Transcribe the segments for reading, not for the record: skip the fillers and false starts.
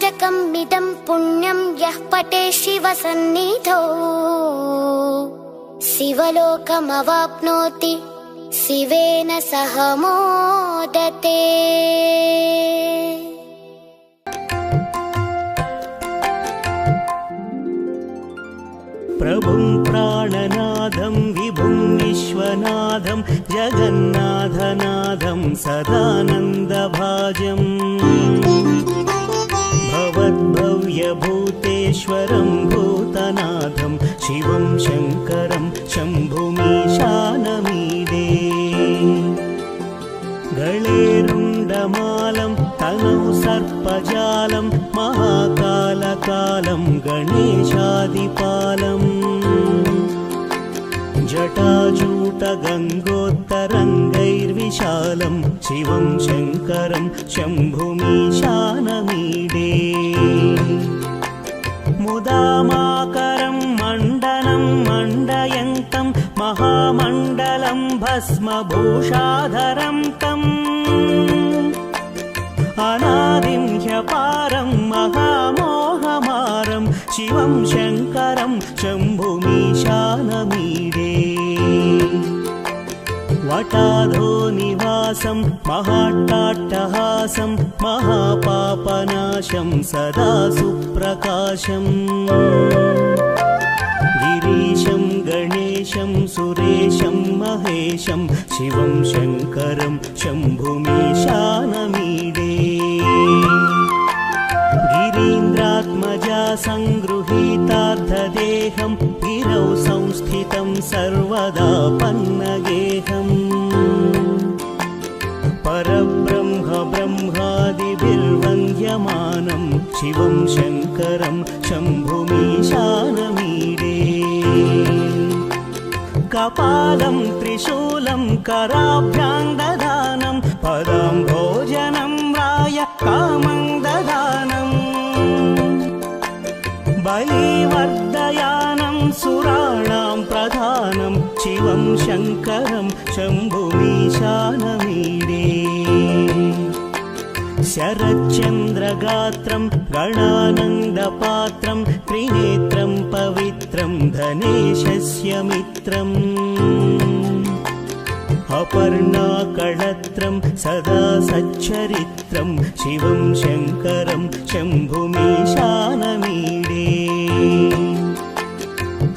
अष्टकमिदं पुण्यं यः पठे शिवसन्निधौ शिवलोकमवाप्नोति शिवेन सह मोदते। प्रभुं प्राणनाथं विभुं विश्वनाथं जगन्नाथनाथं सदानन्दभाजम् भवद्भव्यभूतेश्वरं भूतनाथं शिवं शङ्करं शम्भुमीशानमीडे। गळेरुण्डमालं तनौ सर्पजालं महाकालकालं गणेशादिपालम् जटाजूटगङ्गोत्तरङ्गैर्विशालं शिवं शङ्करं शम्भुमीशानमीडे। मुदामाकरं मण्डनं मण्डयन्तं महामण्डलं भस्मभूषाधरं तम् अनादिं ह्यपारं महामोहमारं शिवं शङ्करं शम्भुमीशानमीडे। वटाधो निवासं महाट्टाट्टहासं महापापनाशं सदा सुप्रकाशम् गिरीशं गणेशं सुरेशं महेशं शिवं शङ्करं शम्भुमीशानमीडे। गिरीन्द्रात्मजा सङ्गृहीतार्थदेहं गिरौ संस्थितं सर्वदा पन्नगेहम् परब्रह्म ब्रह्मादिभिर्वन्द्यमानं शिवं शङ्करं शम्भुमीशानमीडे। कपालं त्रिशूलं कराभ्यां ददानं पदं भोजनं राय कामं ददानम् बलिवर्धयानं सुराणां प्रधानं शिवं शङ्करं शम्भुमीशानमीडे। शरच्चन्द्रगात्रं गणानन्दपात्रं त्रिनेत्रं पवित्रं धनेशस्य मित्रम् अपर्णाकळत्रं सदा सच्चरित्रं शिवं शङ्करं शम्भुमीशानमीडे।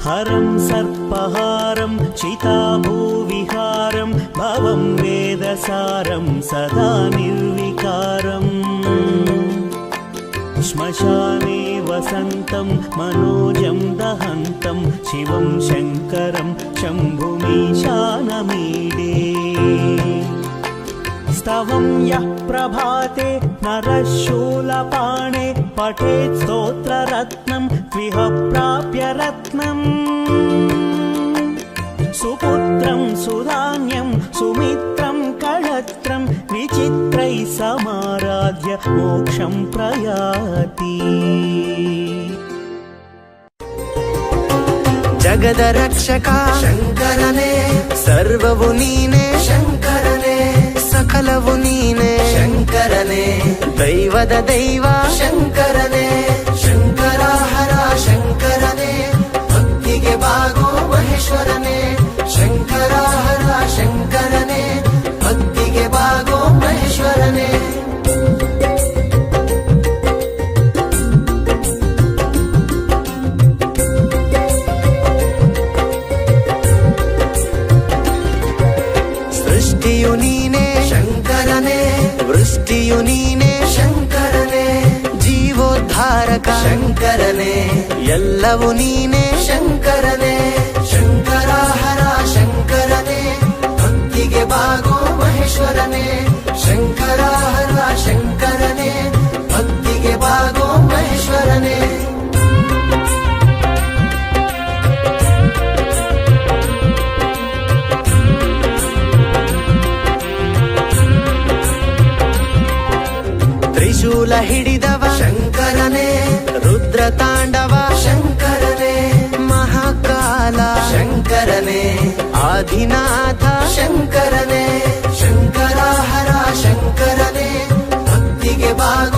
हरं सर्पहारं चिताभूविहारं भवं वेदसारं सदा निर्विकारम् श्मशाने वसन्तं मनोजं दहन्तं शिवं शङ्करं शम्भुमीशानमीडे। स्तवं यः प्रभाते नरः शूलपाणे पठेत् स्तोत्ररत्नं त्विह प्राप्य रत्नम् सुपुत्रं सुधान्यं सुमित्रं कळत्रं विचित्रैः समाराध्य मोक्षं प्रयाति। जगदरक्षक शङ्करने सर्ववु नीने शङ्करने सकलवु नीने शङ्करने दैवद दैव शङ्करने शङ्कर हर शङ्करने भक्तिगे बागो महेश्वरने शङ्कर हर शङ्करने भक्तिगे बागो महेश्वरने। सृष्टियु नीने शङ्करने वृष्टियु नीने शङ्करने जीवोद्धारक शङ्करने ಎಲ್ಲವೂ ನೀನೇ ಶಂಕರನೇ ಶಂಕರ ಹರ ಶಂಕರನೇ ಭಕ್ತಿಗೆ ಬಾಗೋ ಮಹೇಶ್ವರನೇ ಶಂಕರ ಹರ ಶಂಕರನೇ ಭಕ್ತಿಗೆ ಬಾಗೋ ಮಹೇಶ್ವರನೇ. ತ್ರಿಶೂಲ ಹಿಡಿದವ ಶಂಕರನೇ ರುದ್ರ ತಾಂಡವ ಶಂಕರನೇ ಮಹಾಕಾಲ ಶಂಕರನೇ ಆದಿನಾಥ ಶಂಕರನೇ ಶಂಕರ ಹರ ಶಂಕರನೇ ಭಕ್ತಿಗೆ ಬಾಗ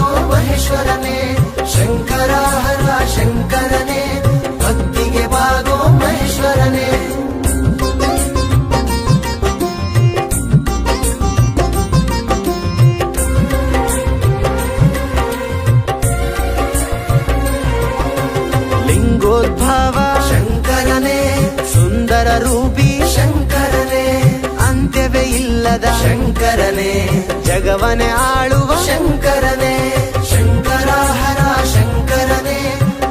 ರೂಪಿ ಶಂಕರನೇ, ಅಂತ್ಯವೇ ಇಲ್ಲದ ಶಂಕರನೇ, ಜಗವನೆ ಆಳುವ ಶಂಕರನೇ, ಶಂಕರ ಹರ ಶಂಕರನೇ,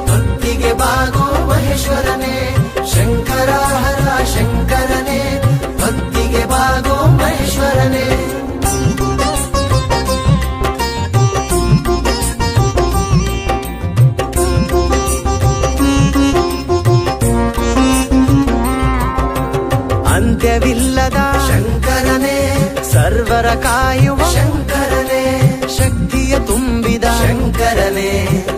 ಭಕ್ತಿಗೆ ಬಾಗೋ ಮಹೇಶ್ವರನೇ, ಶಂಕರ ಹರ ಶಂಕರನೇ, ಭಕ್ತಿಗೆ ಬಾಗೋ ಮಹೇಶ್ವರನೇ. ಅಂತ್ಯವಿಲ್ಲದ ಶಂಕರನೇ, ಸರ್ವರ ಕಾಯುವ ಶಂಕರನೇ, ಶಕ್ತಿಯ ತುಂಬಿದ ಶಂಕರನೇ,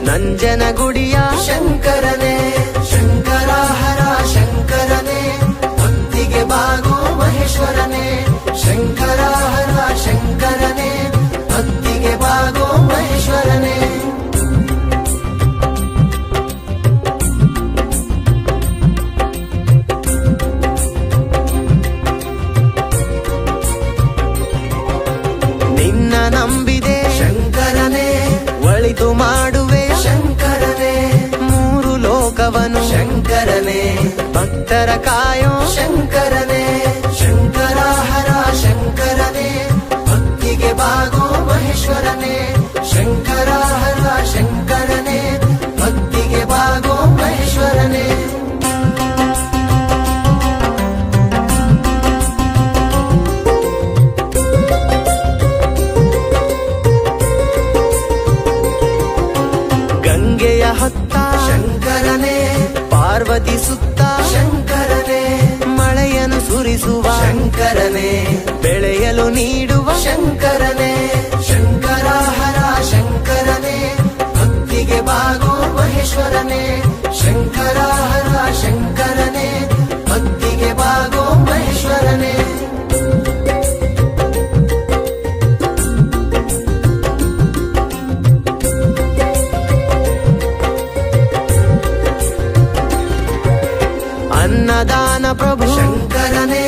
ನಂಜನಗುಡಿಯ ಶಂಕರನೇ, ಶಂಕರ ಹರ ಶಂಕರನೇ, ಭಕ್ತಿಗೆ ಬಾಗೋ ಮಹೇಶ್ವರನೇ, ಶಂಕರ ಹರ ಶಂಕರನೇ, ಭಕ್ತಿಗೆ ಬಾಗೋ ಮಹೇಶ್ವರನೇ. ನಂಬಿದೆ ಶಂಕರನೇ, ಒಳಿತು ಮಾಡುವೆ ಶಂಕರನೇ, ಮೂರು ಲೋಕವನು ಶಂಕರನೇ, ಭಕ್ತರ ಕಾಯೋ ಶಂಕರನೇ, ಶಂಕರ ಹರ ಶಂಕರನೇ, ಭಕ್ತಿಗೆ ಬಾಗೋ ಮಹೇಶ್ವರನೇ, ಶಂಕರ ಹರ ಶಂಕರನೇ, ಭಕ್ತಿಗೆ ಬಾಗೋ ಮಹೇಶ್ವರನೇ. ಗಂಗೆಯ ಹೊತ್ತ ಶಂಕರನೇ, ಪಾರ್ವತಿ ಸುತ್ತ ಶಂಕರನೇ, ಮಳೆಯನ್ನು ಸುರಿಸುವ ಶಂಕರನೇ, ಬೆಳೆಯಲು ನೀಡುವ ಶಂಕರನೇ, ಶಂಕರ ಹರ ಶಂಕರನೇ, ಭಕ್ತಿಗೆ ಬಾಗೋ ಮಹೇಶ್ವರನೇ, ಶಂಕರ ಹರ ಶಂಕರನೇ, ಭಕ್ತಿಗೆ ಬಾಗೋ ಮಹೇಶ್ವರನೇ. ಅನ್ನದಾನ ಪ್ರಭು ಶಂಕರನೇ,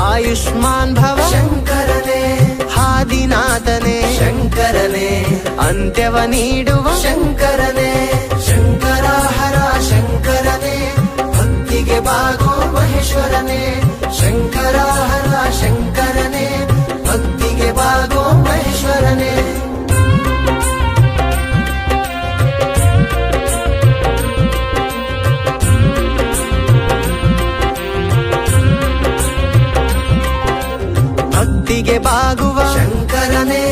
ಆಯುಷ್ಮಾನ್ ಭವ ಶಂಕರನೇ, ಹಾದಿನಾಥನೇ ಶಂಕರನೇ, ಅಂತ್ಯವ ನೀಡುವ ಶಂಕರನೇ, ಶಂಕರ ಹರ ಶಂಕರನೇ, ಭಕ್ತಿಗೆ ಬಾಗೋ ಮಹೇಶ್ವರನೇ, ಶಂಕರ ಹರ ಶಂಕರನೇ, ಭಕ್ತಿಗೆ ಬಾಗೋ ಮಹೇಶ್ವರನೇ. ಭಕ್ತಿಗೆ ಬಾಗುವ ಶಂಕರನೇ,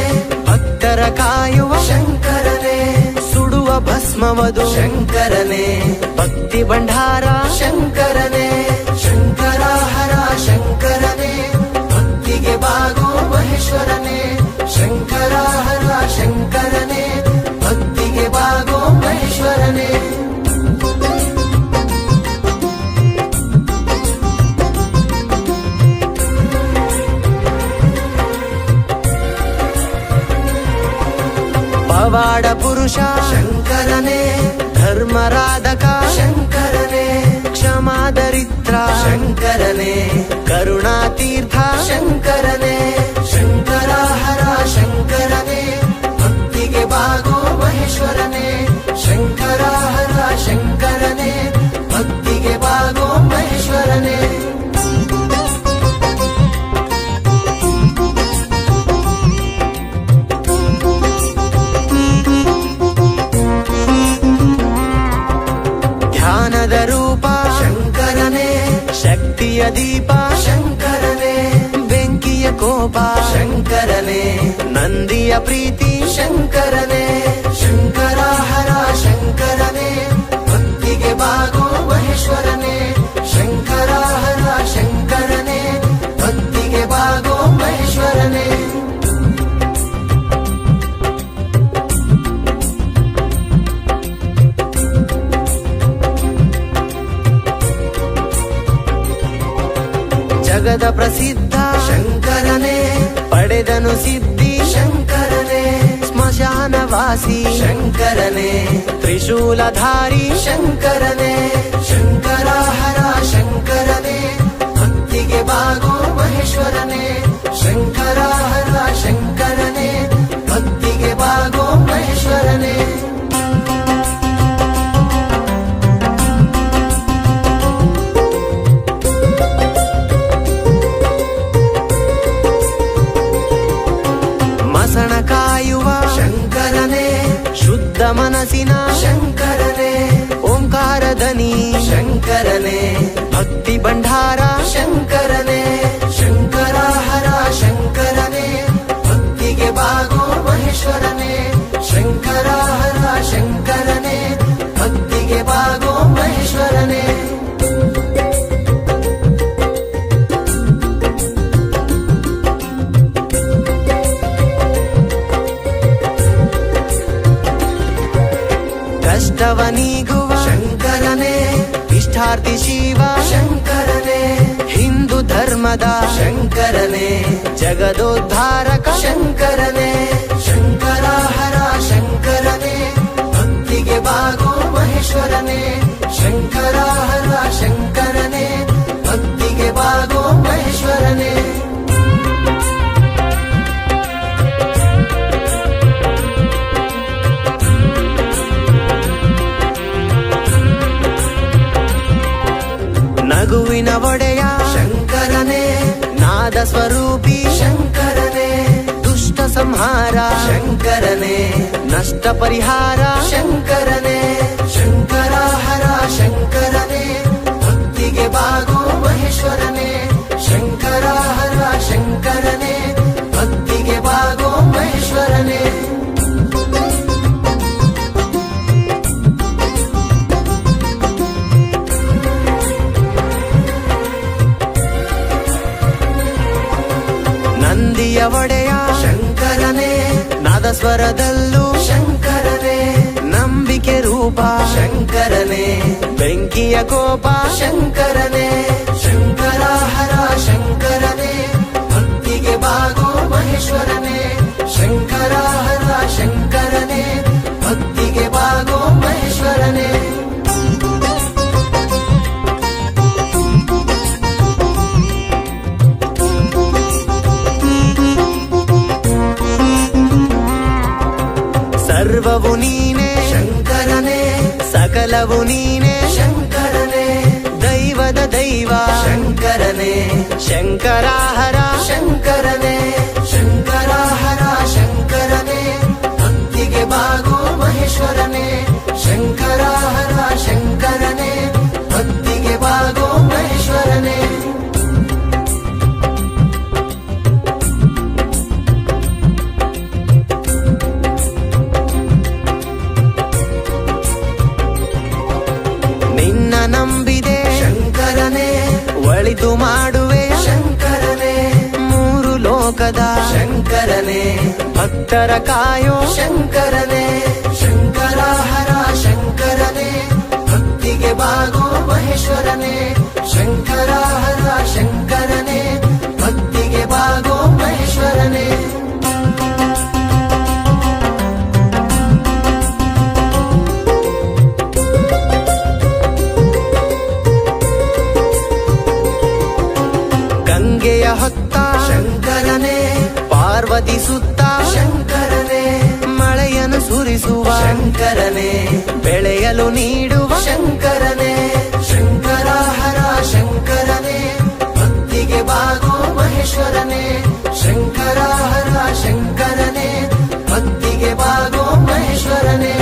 ಭಕ್ತರ ಕಾಯುವ ಶಂಕರನೇ, ಸುಡುವ ಭಸ್ಮವದು ಶಂಕರನೇ, ಭಕ್ತಿ ಭಂಡಾರ ಶಂಕರನೇ, ಶಂಕರ ಹರ ಶಂಕರನೇ, ಭಕ್ತಿಗೆ ಬಾಗೋ ಮಹೇಶ್ವರನೇ, ಶಂಕರ ಹರ ಶಂಕರನೇ, ಭಕ್ತಿಗೆ ಬಾಗೋ ಮಹೇಶ್ವರನೇ. ಪವಾಡ ಪುರುಷ ಶಂಕರನೇ, ಧರ್ಮರಾಧಕ ಶಂಕರನೇ, ಕ್ಷಮಾದರಿತ್ರ ಶಂಕರನೇ, ಕರುಣಾತೀರ್ಥ ಶಂಕರನೇ, ಶಂಕರ ಹರ ಶಂಕರನೇ, ಭಕ್ತಿಗೆ ಬಾಗೋ ಮಹೇಶ್ವರನೇ, ಶಂಕರ ಹರ ಶಂಕರನೇ, ಭಕ್ತಿಗೆ ಬಾಗೋ ಮಹೇಶ್ವರನೇ. ಧ್ಯಾನದ ರೂಪ ಶಂಕರನೇ, ಶಕ್ತಿಯ ದೀಪ ಶಂಕರನೇ, ಬೆಂಕಿಯ ಕೋಪ ಶಂಕರನೇ, ನಂದಿಯ ಪ್ರೀತಿ ಶಂಕರನೇ, ಶಂಕರ ಹರ ಶಂಕರನೇ, ಭಕ್ತಿಗೆ ಬಾಗೋ ಮಹೇಶ್ವರನೇ, ಶಂಕರ ಹರ ಶಂಕರನೇ, ಭಕ್ತಿಗೆ ಬಾಗೋ ಮಹೇಶ್ವರನೇ. ಜಗದ ಪ್ರಸಿದ್ಧ ಶಂಕರನೇ, ಪಡೆದನು ಸಿದ್ಧಿ ಶಂಕರನೇ, ಸ್ಮಶಾನವಾಸಿ ಶಂಕರನೇ, ತ್ರಿಶೂಲಧಾರಿ ಶಂಕರನೇ, ಶಂಕರ ಹರ ಶಂಕರನೇ, ಭಕ್ತಿಗೆ ಬಾಗೋ ಮಹೇಶ್ವರನೇ, ಶಂಕರ ಹರ ಶಂಕರನೇ, ಭಕ್ತಿಗೆ ಬಾಗೋ ಮಹೇಶ್ವರನೇ. ಮನಸ್ಸಿನ ಶಂಕರನೇ, ಓಂಕಾರ ದನಿ ಶಂಕರನೇ, ಭಕ್ತಿ ಭಂಡಾರ ಶಂಕರನೇ, ಶಂಕರ ಹರ ಶಂಕರನೇ, ಭಕ್ತಿಗೆ ಬಾಗೋ ಮಹೇಶ್ವರನೇ, ಶಂಕರ ಹರ ಶಂಕರನೇ, ಭಕ್ತಿಗೆ ಬಾಗೋ ಮಹೇಶ್ವರನೇ. ಕಷ್ಟವ ನೀಗುವ ಶಂಕರನೇ, ಇಷ್ಟಾರ್ಥಿ ಶಿವ ಶಂಕರನೇ, ಹಿಂದೂ ಧರ್ಮದ ಶಂಕರನೇ, ಜಗದೋದ್ಧಾರಕ ಶಂಕರನೇ, ಶಂಕರ ಹರ ಶಂಕರನೇ, ಭಕ್ತಿಗೆ ಬಾಗೋ ಮಹೇಶ್ವರನೇ, ಶಂಕರ ಹರ ಶಂಕರನೇ, ಭಕ್ತಿಗೆ ಬಾಗೋ ಮಹೇಶ್ವರನೇ. ನಗುವಿನ ಒಡೆಯ ಶಂಕರನೇ, ನಾದ ಸ್ವರೂಪಿ ಶಂಕರನೇ, ದುಷ್ಟ ಸಂಹಾರ ಶಂಕರನೇ, ನಷ್ಟ ಪರಿಹಾರ ಶಂಕರನೇ, ಶಂಕರ ಹರ ಶಂಕರನೇ, ಭಕ್ತಿಗೆ ಬಾಗೋ ಮಹೇಶ್ವರನೇ, ಶಂಕರ ಹರ ಶಂಕರನೇ, ಭಕ್ತಿಗೆ ಬಾಗೋ ಮಹೇಶ್ವರನೇ. ನಂದಿಯ ಒಡೆಯ ಶಂಕರನೇ, ನಾದಸ್ವರದಲ್ಲೂ ಶಂಕರನೇ, ನಂಬಿಕೆ ರೂಪ ಶಂಕರನೇ, ಬೆಂಕಿಯ ಕೋಪ ಶಂಕರನೇ, ಶಂಕರ ಹರ ಶಂಕರನೇ, ಭಕ್ತಿಗೆ ಬಾಗೋ ಮಹೇಶ್ವರನೇ, ಶಂಕರ ಹರ ಶಂಕರನೇ, ಭಕ್ತಿಗೆ ಬಾಗೋ ಮಹೇಶ್ವರನೇ. ಸರ್ವವು ನೀನೇ ಶಂಕರನೇ, ಸಕಲವು ನೀನೇ ಶಂಕರನೇ, ದೈವದ ದೈವ ಶಂಕರನೇ, ಶಂಕರ ಹರ ಶಂಕರನೇ, ಶಂಕರ ಹರ ಶಂಕರನೇ, ಭಕ್ತಿಗೆ ಬಾಗೋ ಮಹೇಶ್ವರನೇ, ಶಂಕರ ಹರ ಶಂಕರನೇ, ಭಕ್ತಿಗೆ ಬಾಗೋ ಮಹೇಶ್ವರನೇ. ನಂಬಿದೆ ಶಂಕರನೇ, ಒಳಿತು ಮಾಡುವೆ ಶಂಕರನೇ, ಮೂರು ಲೋಕದ ಶಂಕರನೇ, ಭಕ್ತರ ಕಾಯೋ ಶಂಕರನೇ, ಶಂಕರ ಹರ ಶಂಕರನೇ, ಭಕ್ತಿಗೆ ಬಾಗೋ ಮಹೇಶ್ವರನೇ, ಶಂಕರ ಹರ ಶಂಕರನೇ, ಭಕ್ತಿಗೆ ಬಾಗೋ ಮಹೇಶ್ವರನೇ. ಗಂಗೆಯ ಹೊತ್ತ ಶಂಕರನೇ, ಪಾರ್ವತಿ ಸುತ್ತ ಶಂಕರನೇ, ಮಳೆಯನ್ನು ಸುರಿಸುವ ಶಂಕರನೇ, ಬೆಳೆಯಲು ನೀಡುವ ಶಂಕರನೇ, ಶಂಕರ ಹರ ಶಂಕರನೇ, ಭಕ್ತಿಗೆ ಬಾಗೋ ಮಹೇಶ್ವರನೇ, ಶಂಕರ ಹರ ಶಂಕರನೇ, ಭಕ್ತಿಗೆ ಬಾಗೋ ಮಹೇಶ್ವರನೇ.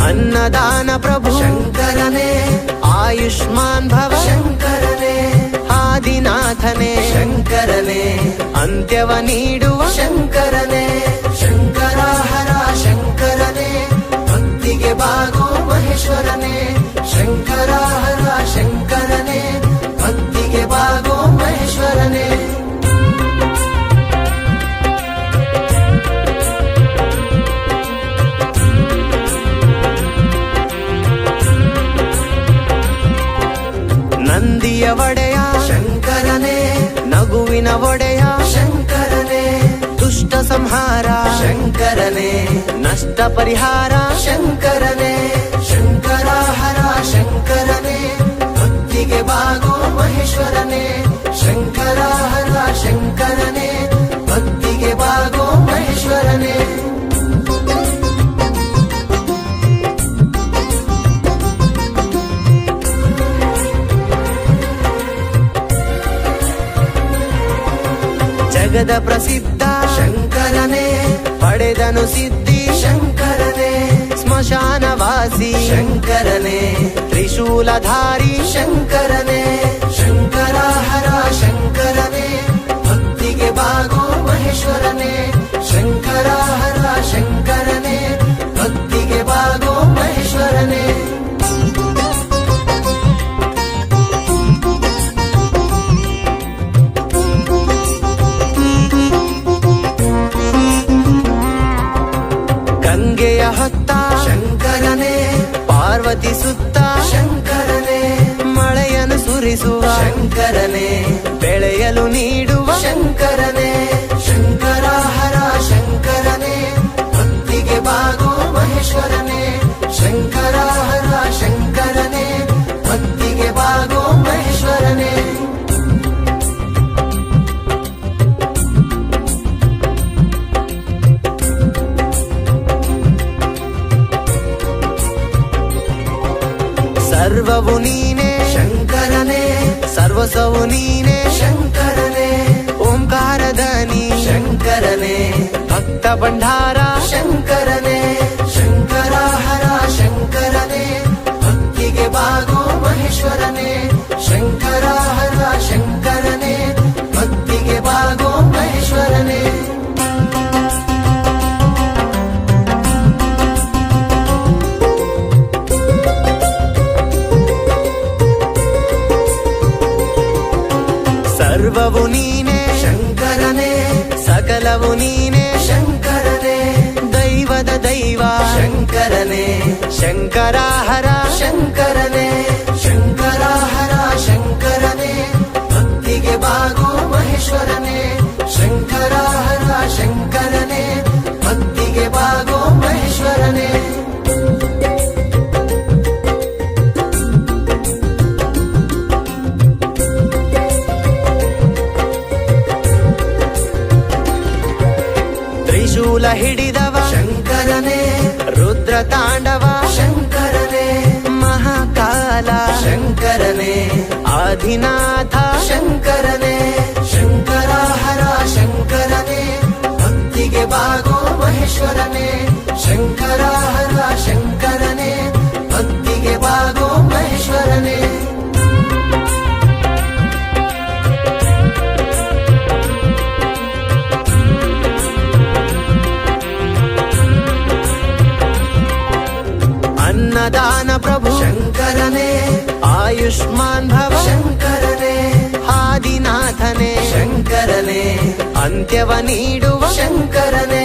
ಅನ್ನದಾನ ಪ್ರಭು ಶಂಕರನೇ, ಆಯುಷ್ಮಾನ್ ಭವ ಶಂಕರನೇ, ಆದಿನಾಥನೇ ಶಂಕರನೇ, ಅಂತ್ಯವ ನೀಡುವ ಶಂಕರನೇ, ಶಂಕರ ಹರ ಶಂಕರನೇ, ಭಕ್ತಿಗೆ ಬಾಗೋ ಮಹೇಶ್ವರನೇ, ಶಂಕರ ಹರ ಶಂಕರನೇ, ಭಕ್ತಿಗೆ ಬಾಗೋ ಮಹೇಶ್ವರನೇ. ನಂದಿಯ ಒಡೆಯ ಶಂಕರನೇ, ನಗುವಿನ ಒಡೆಯ ಶಂಕರನೇ, ದುಷ್ಟ ಸಂಹಾರ ಶಂಕರನೇ, ನಷ್ಟ ಪರಿಹಾರ ಶಂಕರನೇ, ಶಂಕರ ಹರ ಶಂಕರನೇ, ಭಕ್ತಿಗೆ ಬಾಗೋ ಮಹೇಶ್ವರನೇ, ಶಂಕರ ಹರ ಶಂಕರನೇ, ಭಕ್ತಿಗೆ ಬಾಗೋ ಮಹೇಶ್ವರನೇ. ಜಗದ ಪ್ರಸಿದ್ಧ ಶಂಕರನೇ, ಪಡೆದನು ಸಿದ್ಧಿ ಶಂಕರನೇ, ಸ್ಮಶಾನವಾಸಿ ಶಂಕರನೇ, ತ್ರಿಶೂಲಧಾರಿ ಶಂಕರನೇ, ಶಂಕರ ಹರ ಶಂಕರನೇ, ಭಕ್ತಿಗೆ ಬಾಗೋ ಮಹೇಶ್ವರನೇ, ಶಂಕರ ಹರ ಶಂಕರನೇ, ಭಕ್ತಿಗೆ ಬಾಗೋ ಮಹೇಶ್ವರನೇ. ಗಂಗೆಯ ಹೊತ್ತ ಶಂಕರನೇ, ಪಾರ್ವತಿ ಸುತ್ತ ಶಂಕರನೇ, ಮಳೆಯನ್ನು ಸುರಿಸುವ ಶಂಕರನೇ, ಬೆಳೆಯಲು ನೀಡುವ ಶಂಕರನೇ, ಶಂಕರ ಹರ ಶಂಕರನೇ, ಭಕ್ತಿಗೆ ಬಾಗೋ ಮಹೇಶ್ವರನೇ, ಶಂಕರ ಹರ ಶಂಕರನೇ, ಭಕ್ತಿಗೆ ಬಾಗೋ ಮಹೇಶ್ವರನೇ. ಸರ್ವವು ನೀನೇ ಶಂಕರನೇ, ಸರ್ವಸವು ನೀನೇ ಶಂಕರನೇ, ಓಂಕಾರಧನಿ ಶಂಕರನೇ, ಭಕ್ತ ಭಂಡಾರ ಶಂಕರನೇ, ಶಂಕರ ಹರ ಶಂಕರನೇ, ಭಕ್ತಿಗೆ ಬಾಗೋ ಮಹೇಶ್ವರನೇ, ಶಂಕರ ಹರ ಶಂಕರನೇ, ಭಕ್ತಿಗೆ ಬಾಗೋ ಮಹೇಶ್ವರನೇ. ಸರ್ವವು ನೀನೇ ಶಂಕರನೇ, ಸಕಲವು ನೀನೇ ಶಂಕರನೇ, ದೈವದ ದೈವ ಶಂಕರನೇ, ಶಂಕರ ಹರ ಶಂಕರನೇ, ಶಂಕರ ಹರ ಶಂಕರನೇ, ಭಕ್ತಿಗೆ ಬಾಗೋ ಮಹೇಶ್ವರನೇ, ಶಂಕರ ಹರ ಶಂಕರನೇ, ಭಕ್ತಿಗೆ ಬಾಗೋ ಮಹೇಶ್ವರನೇ. ತ್ರಿಶೂಲ ಹಿಡಿದವ ಶಂಕರನೇ, ರುದ್ರ ತಾಂಡವ ಶಂಕರನೇ, ಮಹಾಕಾಲ ಶಂಕರನೇ, ಆದಿನಾಥ ಶಂಕರನೇ, ಶಂಕರ ಹರ ಶಂಕರನೇ, ಭಕ್ತಿಗೆ ಬಾಗೋ ಮಹೇಶ್ವರನೇ, ಶಂಕರ ಹರ ಶಂಕರನೇ, ಭಕ್ತಿಗೆ ಬಾಗೋ ಮಹೇಶ್ವರನೇ. ಅನ್ನದಾನ ಪ್ರಭು ಶಂಕರನೇ, ಆಯುಷ್ಮಾನ್ ಭವ ಶಂಕರನೇ, ಆದಿನಾಥನೇ ಶಂಕರನೇ, ಅಂತ್ಯವ ನೀಡುವ ಶಂಕರನೇ,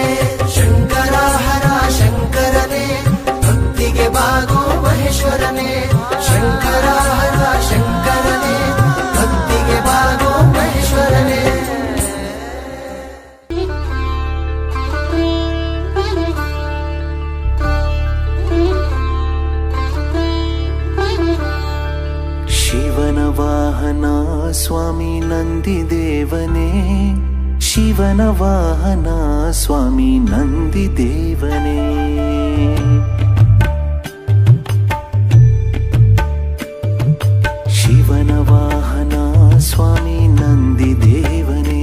ಶಂಕರ ಹರ ಶಂಕರನೇ, ಭಕ್ತಿಗೆ ಬಾಗೋ ಮಹೇಶ್ವರನೇ, ಶಂಕರ ಹರ ಶಂಕರನೇ, ಭಕ್ತಿಗೆ ಬಾಗೋ ಮಹೇಶ್ವರನೇ. ಶಿವನ ವಾಹನ ಸ್ವಾಮಿ ನಂದಿದೇವನೇ, ಶಿವನ ವಾಹನ ಸ್ವಾಮಿ ನಂದಿದೇವನೇ, ಶಿವನ ವಾಹನ ಸ್ವಾಮಿ ನಂದಿದೇವನೇ,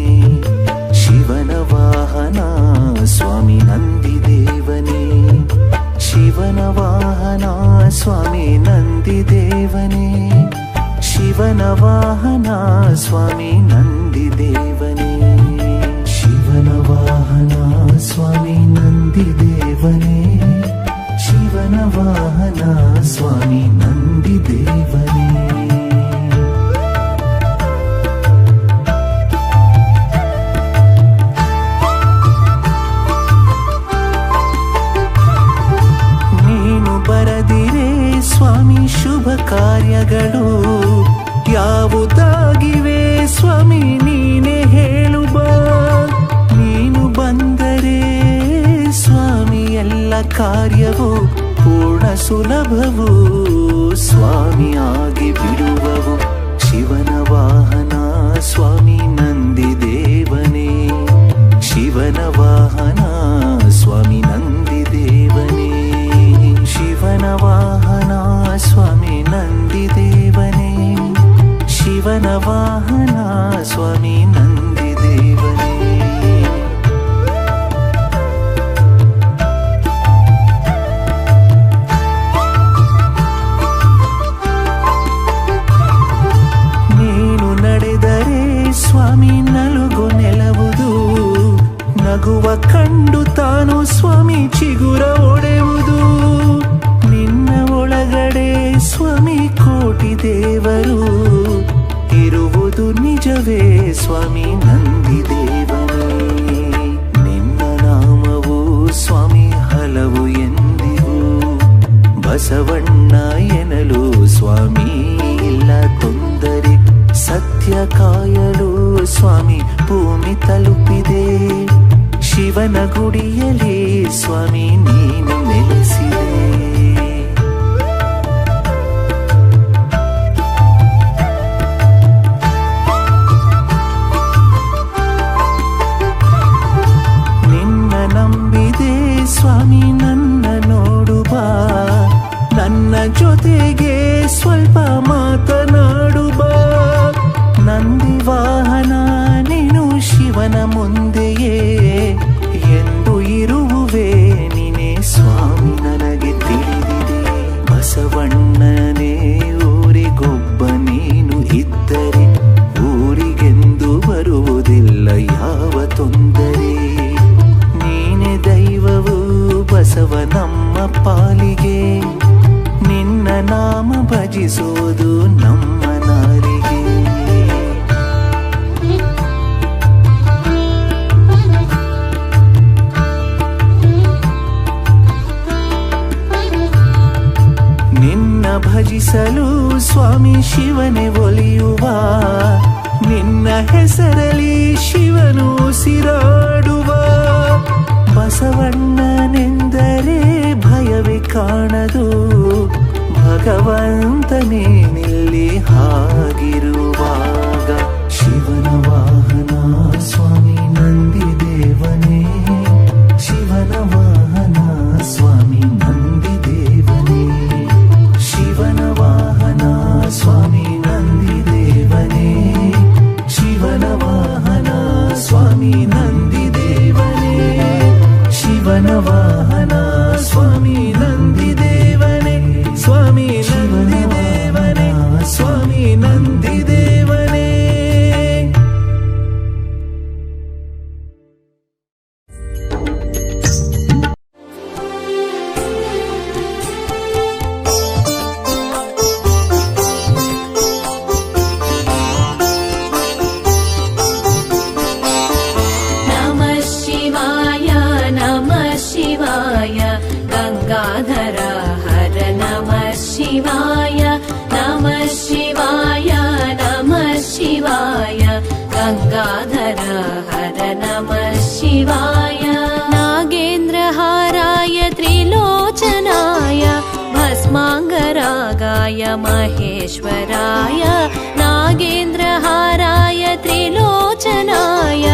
ಶಿವನ ವಾಹನ ಸ್ವಾಮಿ ನಂದಿದೇವನೇ, ಶಿವನ ವಾಹನ ಸ್ವಾಮಿ ನಂದಿದೇವನೇ, ಶಿವನ ವಾಹನ ಸ್ವಾಮಿ ನಂದಿದೇವನೇ, ಶಿವನ ವಾಹನ ಸ್ವಾಮಿ ನಂದಿದೇವನೇ, ಶಿವನ ವಾಹನ ಸ್ವಾಮಿ ನಂದಿದೇವನೇ. ನೀನು ಬರದಿರೇ ಸ್ವಾಮಿ ಶುಭ ಕಾರ್ಯಗಳು ಯಾವುದಾಗಿವೆ ಸ್ವಾಮಿ ನೀನೇ ಹೇಳುವ, ನೀನು ಬಂದರೆ ಸ್ವಾಮಿ ಎಲ್ಲ ಕಾರ್ಯವು ಪೂರ್ಣ ಸುಲಭವು ಸ್ವಾಮಿ ಆಗಿ ಬಿಡುವವು. ಶಿವನ ವಾಹನ ಸ್ವಾಮಿ ನಂದಿದೇವನೇ, ಶಿವನ ವಾಹನ ಸ್ವಾಮಿ ನಂದಿದೇವನೇ, ಶಿವನ ವಾಹನ ಸ್ವಾಮಿ ನಂದಿದೇವನೇ, ಶಿವನ ವಾಹನ ಸ್ವಾಮಿ ನಂದಿದೇವನೇ. ಬೀಜವೇ ಸ್ವಾಮಿ ನಂದಿದೇವನೇ. ನಿನ್ನ ನಾಮವು ಸ್ವಾಮಿ ಹಲವು ಎಂದಿಗೂ, ಬಸವಣ್ಣ ಎನ್ನಲು ಸ್ವಾಮಿ ಇಲ್ಲ ತೊಂದರೆ. ಸತ್ಯ ಕಾಯಲು ಸ್ವಾಮಿ ಭೂಮಿ ತಲುಪಿದೆ, ಶಿವನ ಗುಡಿಯಲ್ಲಿ ಸ್ವಾಮಿ ನೀನು ನೆಲೆಸಿದೆ. ನಿನ್ನ ನಂಬಿದೆ ಸ್ವಾಮಿ ನನ್ನ ನೋಡುವ, ನನ್ನ ಜೊತೆಗೆ ಸ್ವಲ್ಪ ಮಾತನಾಡುವ. ನಂದಿ ವಾಹನ ನೀನು ಶಿವನ ಮುಂದೆಯೇ ಎಂದು ಇರುವುವೆ ನೀನೇ ಸ್ವಾಮಿ ನನಗೆ ತಿಳಿದಿದೆ. ಬಸವಣ್ಣನೇ ಊರಿಗೊಬ್ಬ ನೀನು ಇದ್ದರೆ, ಊರಿಗೆಂದು ಬರುವುದಿಲ್ಲ ಯಾವ ತೊಂದರೆ. ನೀನೇ ದೈವವು ಬಸವ ನಮ್ಮ ಪಾಲಿಗೆ, ನಿನ್ನ ನಾಮ ಭಜಿಸುವುದು ನಮ್ಮ ನಾಲಿಗೆ. ನಿನ್ನ ಭಜಿಸಲು ಸ್ವಾಮಿ ಶಿವನೇ ಒಲಿಯುವ, ನಿನ್ನ ಹೆಸರಲ್ಲಿ ಶಿವನು ಉಸಿರಾಡುವ. ಬಸವಣ್ಣನೆಂದರೆ ಭಯವೇ ಕಾಣದು, ಭಗವಂತನೇ ನಿಲ್ಲಿ ಹಾಗಿರುವಾಗ. ಶಿವನ ವಾಹನ ಸ್ವಾಮಿ ನಂದಿದೇವನೇ, ಶಿವನ ವಾಹನ ಸ್ವಾಮಿ ನಂದಿದೇವನೇ, ಶಿವನ ವಾಹನ ಸ್ವಾಮಿ ನಂದಿದೇವನೇ, ಶಿವನ ವಾಹನ ಸ್ವಾಮಿ ನಂದಿದೇವನೇ, ಶಿವನ ವಾಹನ ಸ್ವಾಮಿ ನಂದಿದೇವನೇ, ಸ್ವಾಮಿ ನಂದಿದೇವನೇ, ಸ್ವಾಮಿ ನಂದಿದೇವನೇ. गंगाधर हर नमः शिवाय, नमः शिवाय, नमः शिवाय. गंगाधर हर नमः शिवाय. नागेन्द्रहाराय त्रिलोचनाय, भस्मांगरागाय महेश्वराय. नागेन्द्रहाराय त्रिलोचनाय,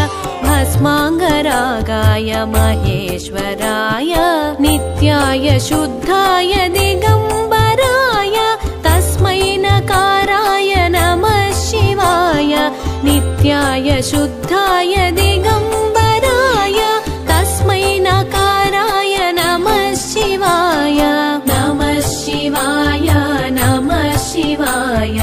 भस्मांगरागाय महेश्वराय. नित्याय शुद्धाय दिगंबराय, तस्मै नकाराय नमः शिवाय. नित्याय शुद्धाय दिगंबराय, तस्मै नकाराय नमः शिवाय. नमः शिवाय, नमः शिवाय.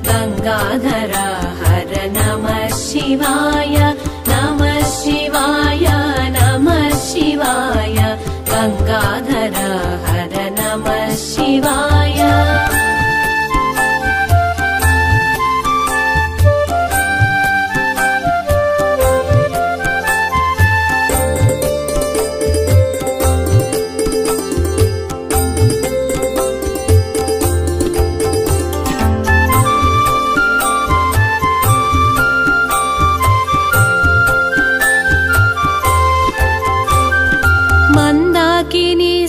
गंगाधर हर नमः शिवाय, नमः शिवाय, नमः शिवाय. गंगाधर हर नमः शिवाय.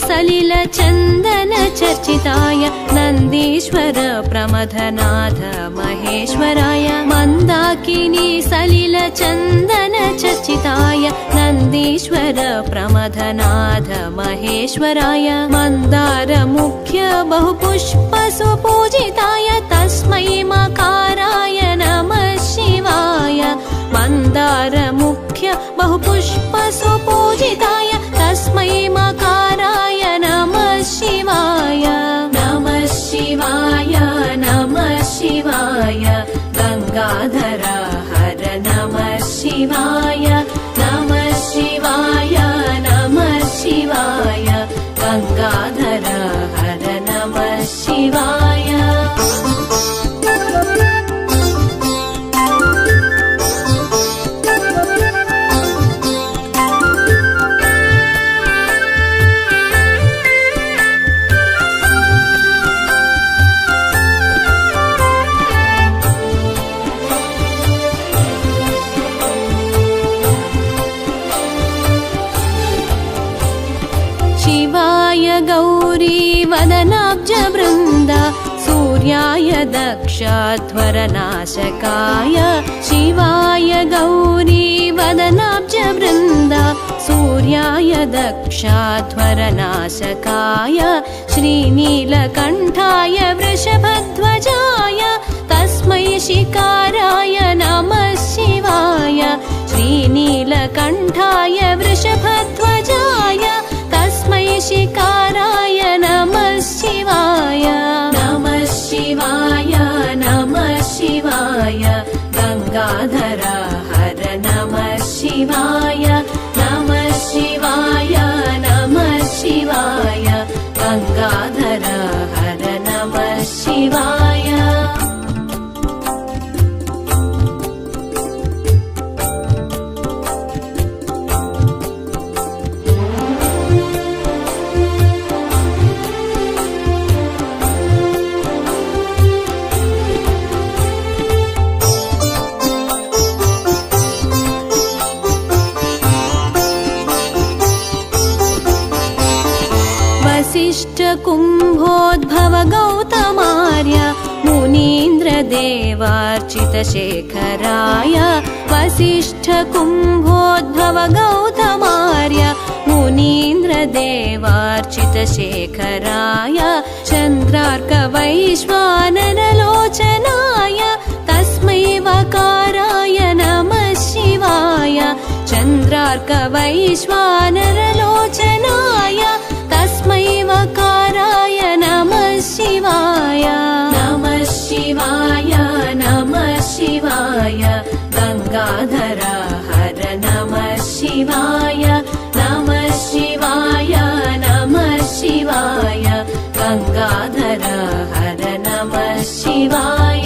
सलिल चंदन चर्चिताय, नंदीश्वर प्रमथनाथ महेश्वराय. मंदाकिनी सलिल चंदन चर्चिताय, नंदीश्वर प्रमथनाथ महेश्वराय. मंदार मुख्य बहुपुष्प सुपूजिताय, तस्मै मकाराय नमः शिवाय. मंदार मुख्य बहुपुष्प सुपूजिताय, तस्मै मकाराय नमः शिवाय. नमः शिवाय, नमः शिवाय. गंगाधर हर नमः शिवाय, नमः शिवाय, नमः शिवाय. गंगाधर हर नमः शिवाय. सूर्याय दक्षध्वरनाशकाय शिवाय गौरीवदनाब्जवृन्दा सूर्याय दक्षध्वरनाशकाय श्रीनीलकण्ठाय वृषभध्वजाय तस्मै शिकाराय नमः शिवाय श्रीनीलकण्ठाय वृषभध्वजाय तस्मै शिकाराय नमः शिवाय नमः शिवाय नमः शिवाय गंगाधर हर नमः शिवाय नमः शिवाय नमः शिवाय गंगाधर हर नमः शिवाय वसिष्ठ कुम्भोद्भव गौतमार्य मुनीन्द्र देवार्चित शेखराय वसिष्ठ कुम्भोद्भव गौतमार्य मुनीन्द्र देवार्चित शेखराय चन्द्रार्क वैश्वानरलोचनाय तस्मै वकाराय नमः शिवाय चन्द्रार्क वैश्वानरलोचनाय तस्मै वकाराय नमः शिवाय नमः शिवाय नमः शिवाय गंगाधर हर नमः शिवाय नमः शिवाय नमः शिवाय गंगाधर हर नमः शिवाय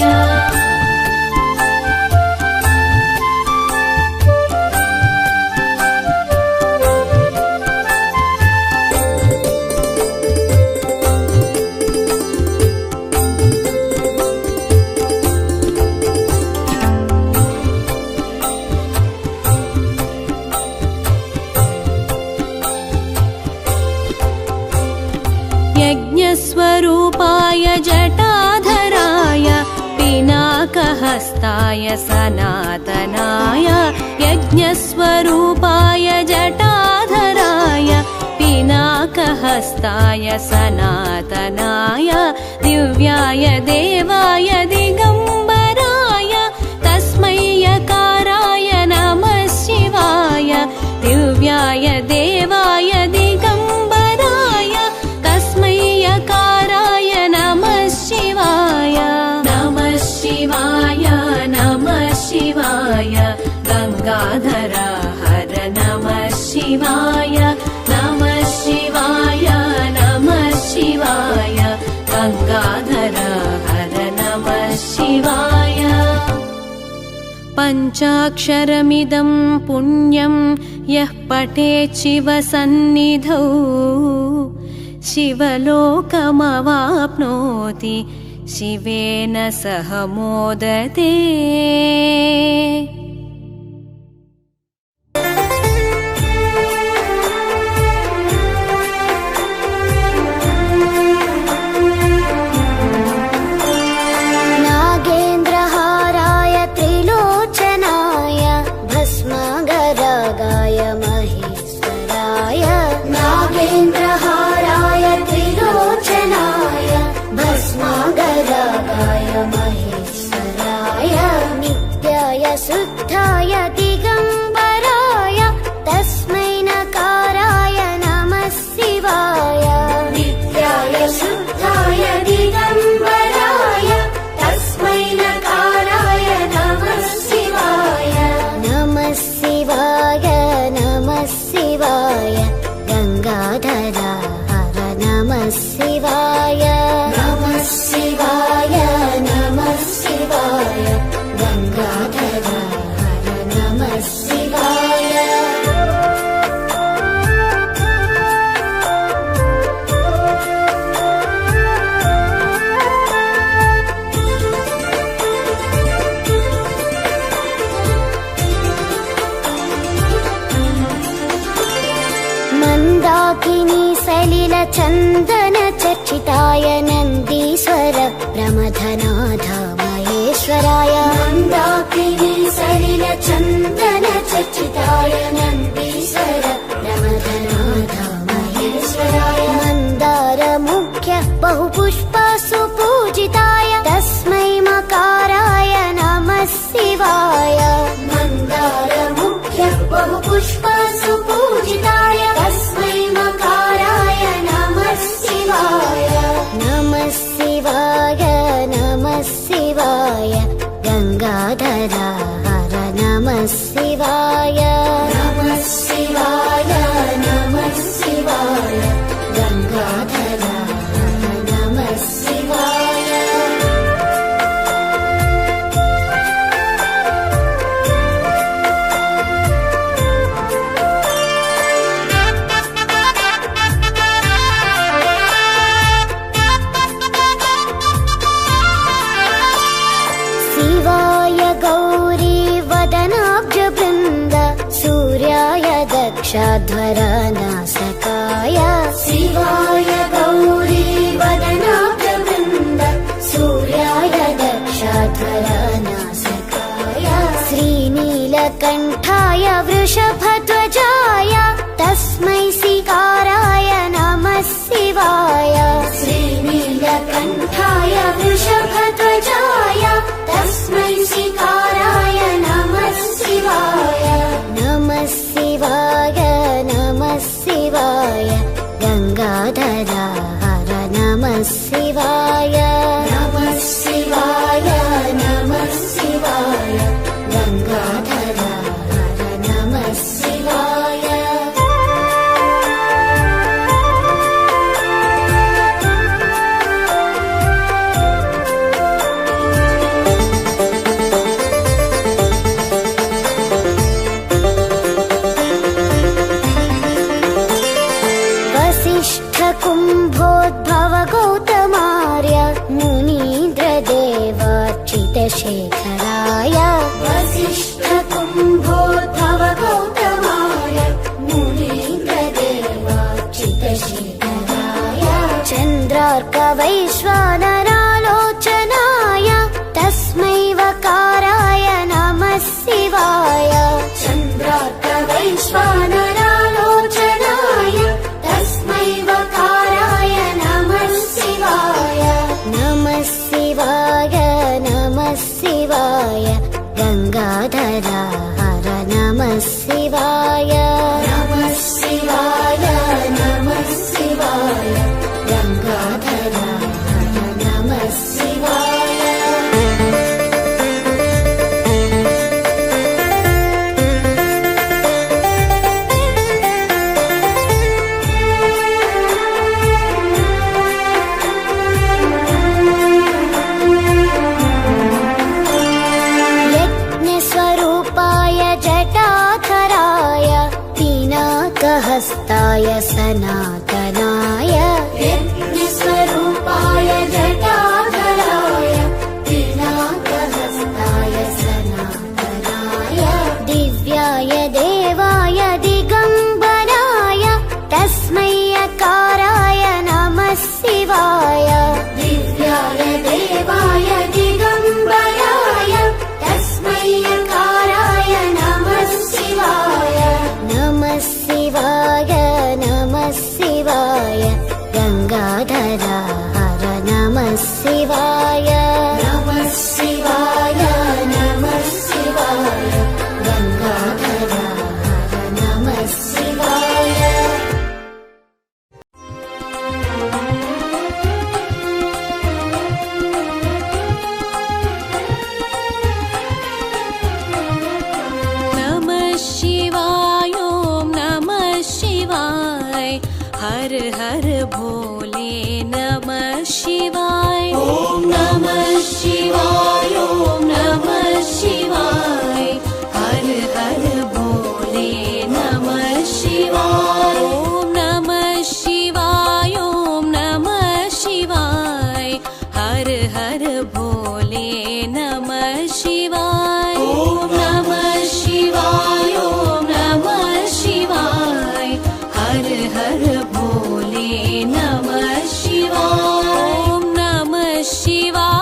यज्ञस्वरूपाय जटाधराय पिनाकहस्ताय सनातनाय यज्ञस्वरूपाय जटाधराय पिनाकहस्ताय सनातनाय दिव्याय देवाय दिगंबराय तस्मै यकाराय नमः शिवाय दिव्याय देवाय दिगंबराय तस्मै यकाराय नमः शिवाय नमः शिवाय नमः शिवाय गंगाधर हर नमः शिवाय नमः शिवाय नमः शिवाय गंगाधर हर नमः शिवाय पञ्चाक्षरमिदं पुण्यं यः पठेत् शिवसन्निधौ शिवलोकमवाप्नोति शिवेन सह मोदते नागेन्द्रहाराय त्रिलोचनाय भस्मगरागाय महेश्वराय नागेन्द्रहाराय त्रिलोचनाय भस्मगरागाय महेश्वराय नित्याय शुद्धाय दिगंबराय तस्मै नकाराय नमः शिवाय नित्याय शुद्धाय दिगंबराय तस्मै नकाराय नमः शिवाय नमः शिवाय नमः शिवाय गंगाधर हर नमः शिवाय नमः शिवाय नमः शिवाय गंगाधर हर नमः शिवाय मंदाकिनी सलिल चंदन चर्चिताय नंदीश्वर रमधनाथ महेश्वराय मन्दाकिनी सलिल चन्दन चर्चिताय नन्दीश्वर रमधनाथ महेश्वराय मन्दार मुख्य बहुपुष्पासु पूजिताय तस्मै मकाराय नमः शिवाय मन्दार मुख्य बहुपुष्पासु पूजिताय तस्मै मकाराय नमः शिवाय नमः शिवाय नमः शिवाय गंगाधर हर नमः शिवाय नमः शिवाय नमः शिवाय गंगाधर हर नमः शिवाय शिवाय गौरी वदनाब्ज वृन्द सूर्याय दक्षाध्वर नासकाय शिवाय गौरी वदनाब्ज वृन्द सूर्याय दक्षाध्वर नासकाय श्रीनीलकण्ठाय वृषभध्वजाय तस्मै शिकाराय नमः शिवाय श्रीनीलकण्ठाय वृषभध्वजाय तस्मै शिकाराय नमः शिवाय नमः शिवाय नमः शिवाय गंगाधर हर नमः शिवाय नमः शिवाय नमः शिवाय गंगाधर हर नमः शिवाय कुम्भोद्भव गौतमार्य मुनीन्द्र देवार्चितशेखराय वसिष्ठ कुम्भोद्भव गौतमार्य मुनीन्द्र देवार्चितशेखराय चन्द्रार्क वैश्वानरालोचनाय तस्मै वकाराय नमः शिवाय चन्द्रार्क वैश्वानरालोचनाय तस्मै वकाराय नमः शिवाय नमः शिवाय नमः शिवाय गंगाधर हर नमः शिवाय नमः शिवाय नमः शिवाय गंगाधर हर नमः शिवाय हस्ताय सनातनाय यज्ञस्वरूपाय जटाधराय पिनाकहस्ताय सनातनाय दिव्याय देवाय दिगंबराय तस्मै अकाराय नमः शिवाय दिव्याय देवाय दिगंबराय तस्मै अकाराय नमः शिवाय नमः शिवाय नमः शिवाय गंगाधर हर नमः शिवाय नमः शिवाय नमः शिवाय गंगाधर हर नमः शिवाय नमः शिवाय ओम नमः शिवाय हर हर भोले नमः शिवाय ओम नमः शिवाय ओम नमः शिवाय हर हर भोले नमः शिवाय ओम नमः शिवाय ओम नमः शिवाय हर हर भोले नमः शिवाय ओम नमः शिवाय ओम नमः शिवाय हर हर भोले नमः शिवाय ओम नमः शिवाय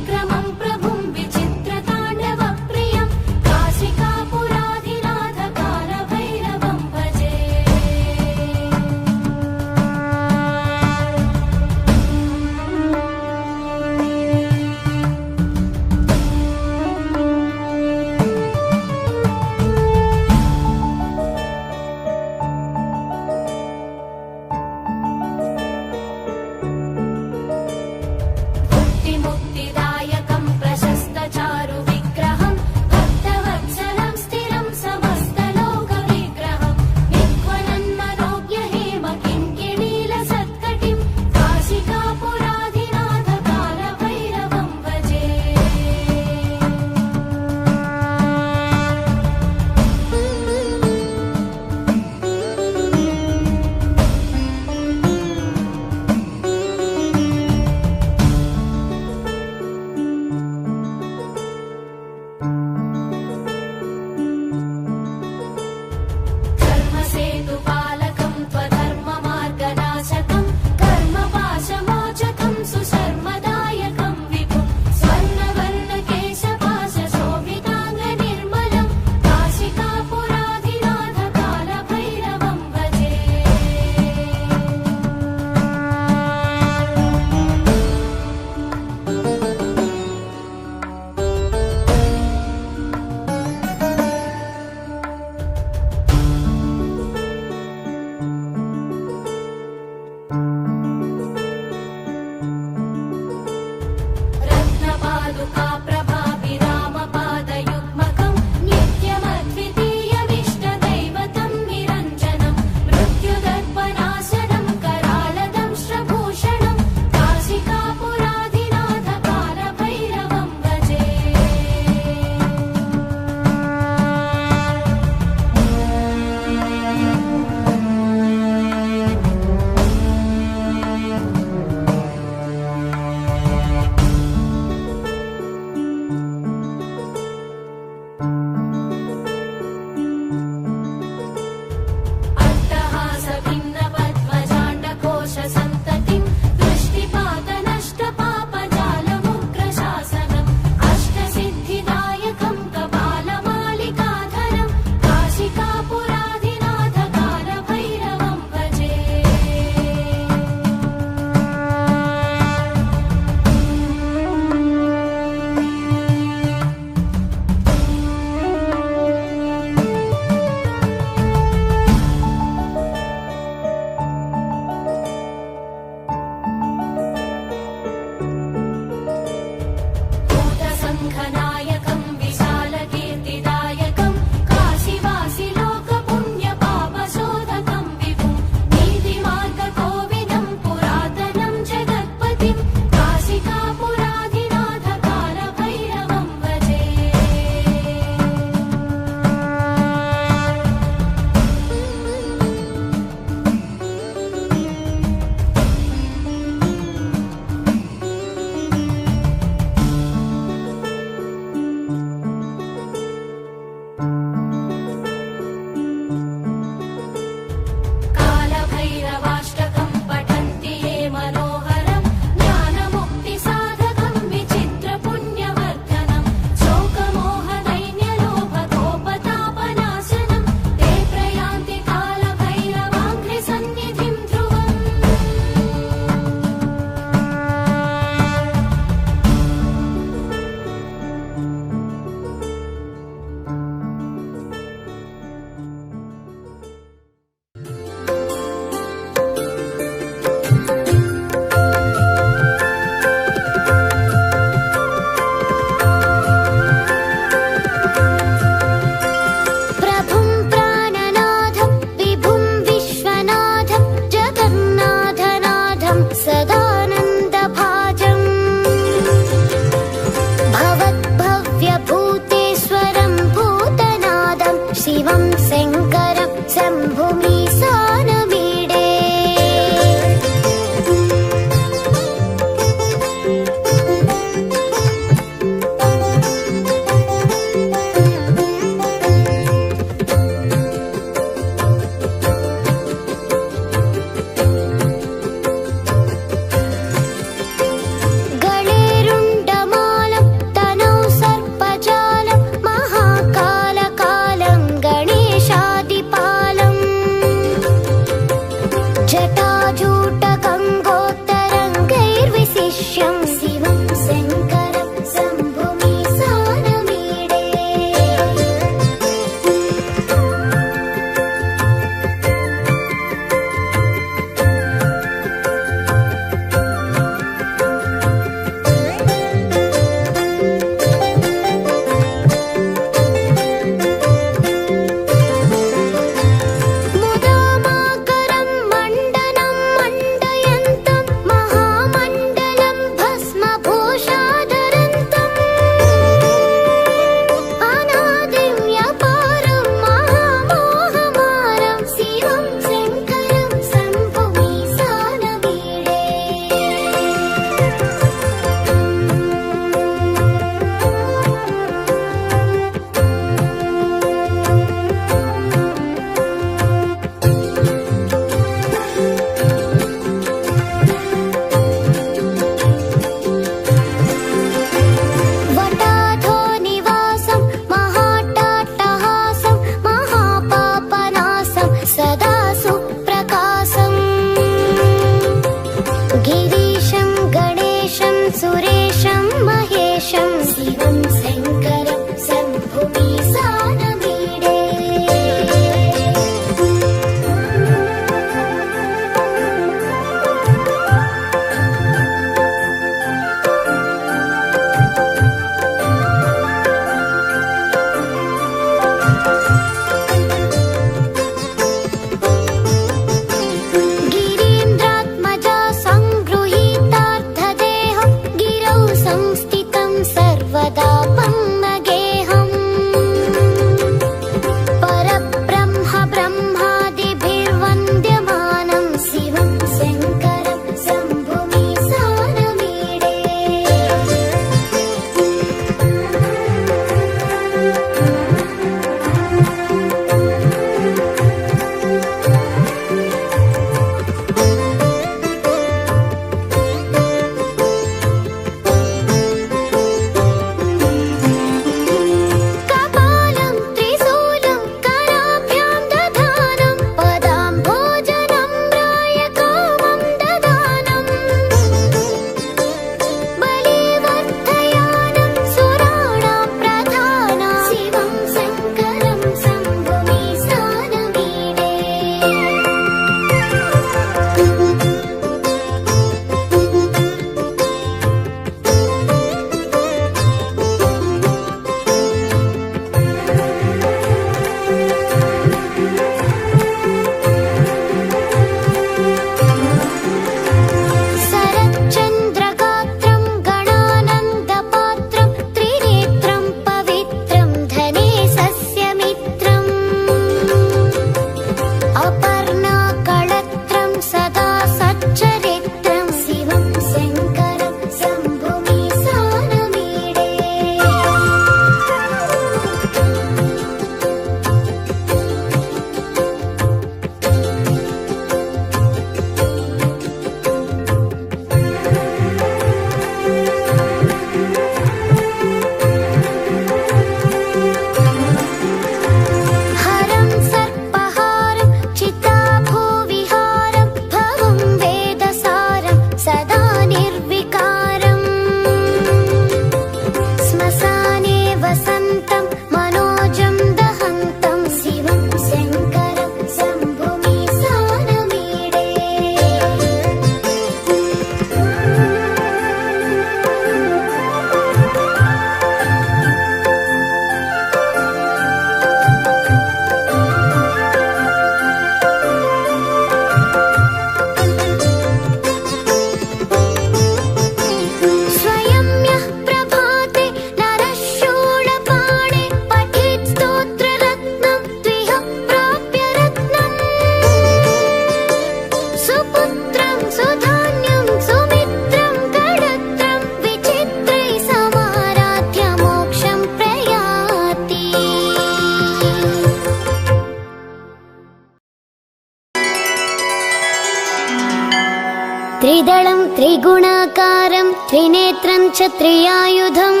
त्रिदलं त्रिगुणाकारं त्रिनेत्रं च त्रियायुधम्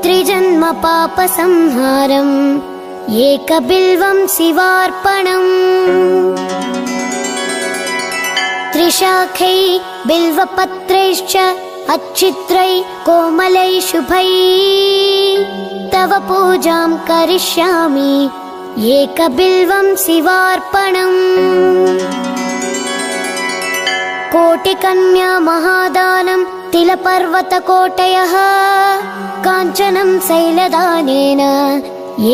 त्रिजन्म पापसंहारम् एकबिल्वं शिवार्पणम् त्रिशाखै बिल्वपत्रैश्च अच्छित्रै कोमलै शुभै तव पूजां करिष्यामि एकबिल्वं शिवार्पणम् कोटिकन्या महादानं तिलपर्वतकोटयः काञ्चनं शैलदानेन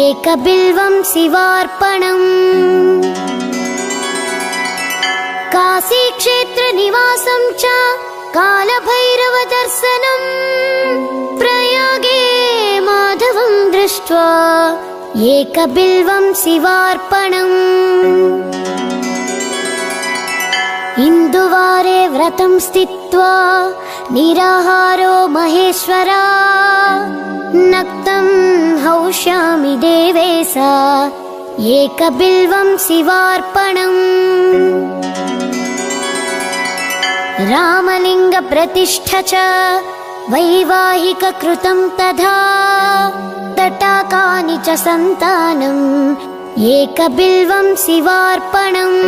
एकबिल्वं शिवार्पणम् काशीक्षेत्रनिवासं च कालभैरवदर्शनम् प्रयागे माधवं दृष्ट्वा एकबिल्वं शिवार्पणम् इन्दुवारे व्रतं स्थित्वा निराहारो महेश्वरा नक्तं हौष्यामि देवेशा एकबिल्वं शिवार्पणम् रामलिङ्गप्रतिष्ठा च वैवाहिककृतं तथा तटाकानि च सन्तानम् एकबिल्वं शिवार्पणम्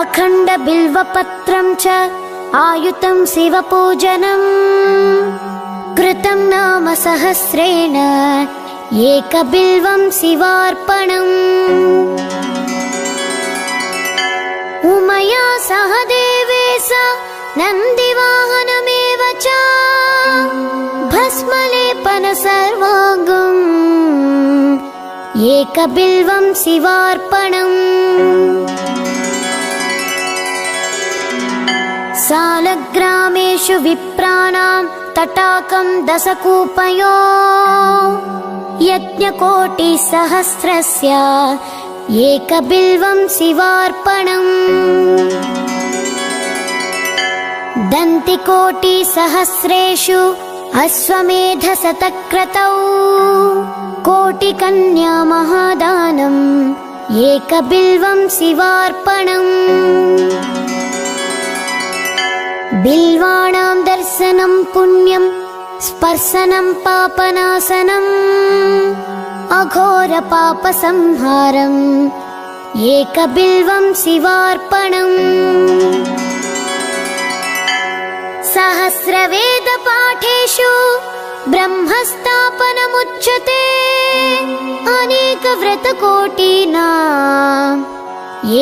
अखण्डबिल्वपत्रं च आयुतं शिवपूजनम् कृतं नाम सहस्रेण एकबिल्वं शिवार्पणम् उमया सह देवेश नन्दिवाहनमेव च भस्मलेपन सर्वाङ्गम् एकबिल्वं शिवार्पणम् सालग्रामेषु विप्राणां तटाकं दशकूपयो यज्ञकोटिसहस्रस्य एकबिल्वं शिवार्पणम् दन्तिकोटिसहस्रेषु अश्वमेधशतक्रतौ कोटिकन्या महादानम् एकबिल्वं शिवार्पणम् बिल्वाणां दर्शनं पुण्यं स्पर्शनं पापनाशनम् अघोरपापसंहारम् एकबिल्वं शिवार्पणम् सहस्रवेदपाठेषु ब्रह्मस्थापनमुच्यते अनेकव्रतकोटीनाम्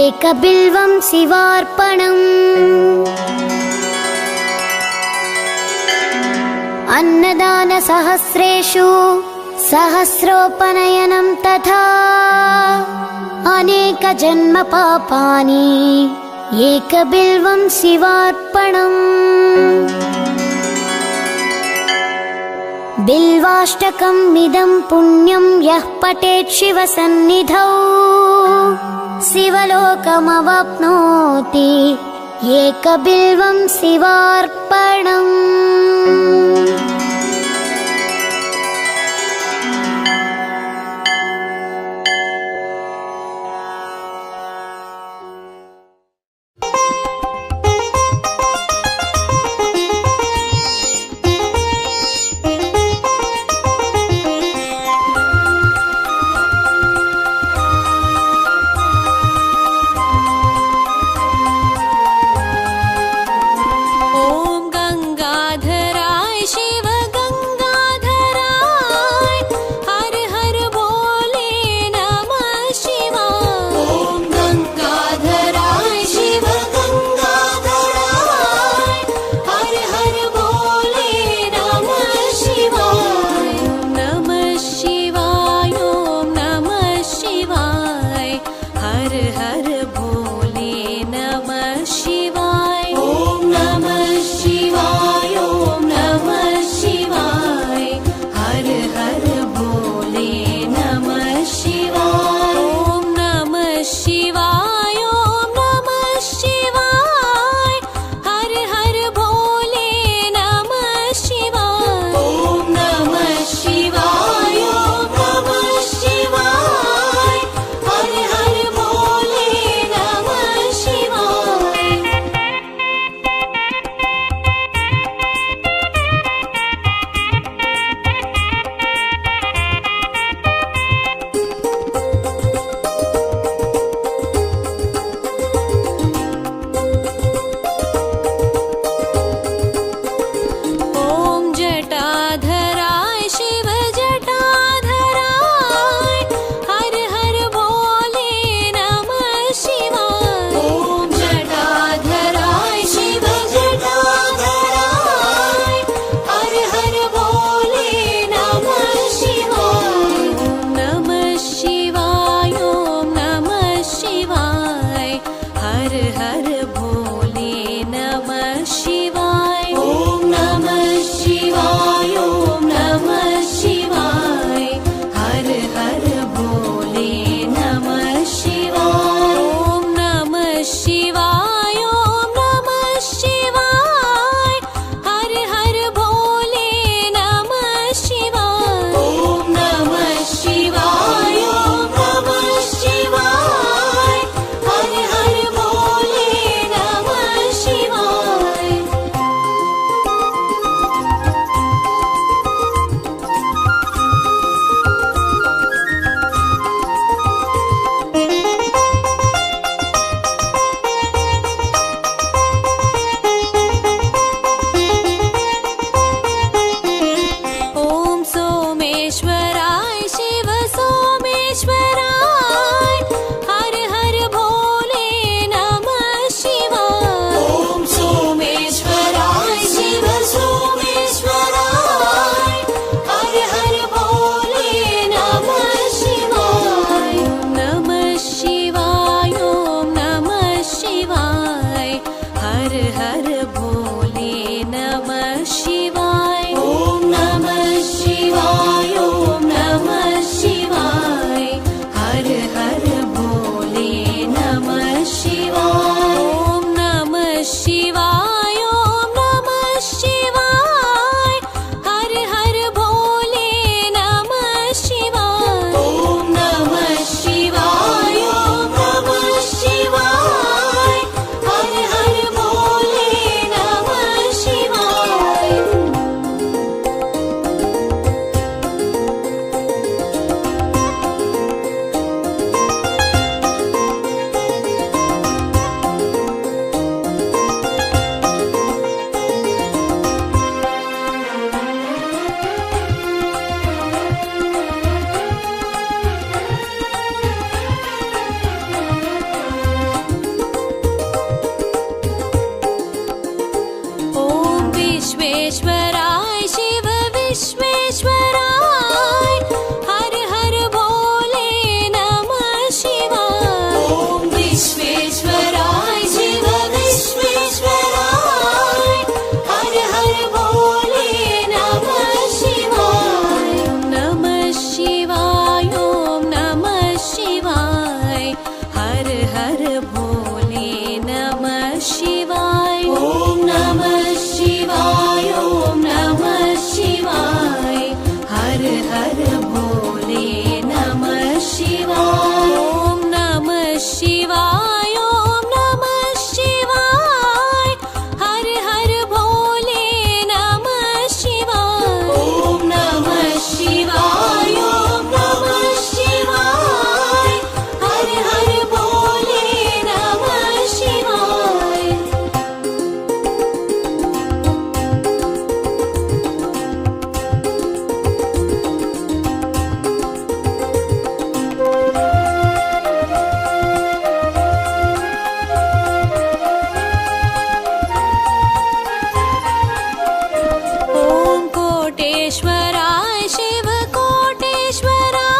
एकबिल्वं शिवार्पणम् अन्नदानसहस्रेषु सहस्रोपनयनं तथा अनेकजन्मपापानि एकबिल्वं शिवार्पणम् बिल्वाष्टकम् इदं पुण्यं यः पठेत् शिवसन्निधौ शिवलोकमवाप्नोति एकबिल्वं शिवार्पणम् ॐ गङ्गाधराय शिव विश्वेश्वराय शिव विश्वेश्वराय हर हर भोले नमः शिवाय। ॐ विश्वेश्वराय शिव विश्वेश्वराय हर हर भोले नमः शिवाय। नमः शिवाय ॐ नमः शिवाय हर हर भोले नमः शिवाय। ॐ नमः शिवाय ॐ नमः शिवाय हर हर भोले नमः शिवाय। ॐ नमः शिवाय ॐ नमः शिवाय हर हर भोले नमः शिवाय। ॐ नमः शिवाय ॐ नमः शिवाय हर हर भोले नमः शिवाय। ॐ कोटेश्वराय शिव कोटेश्वराय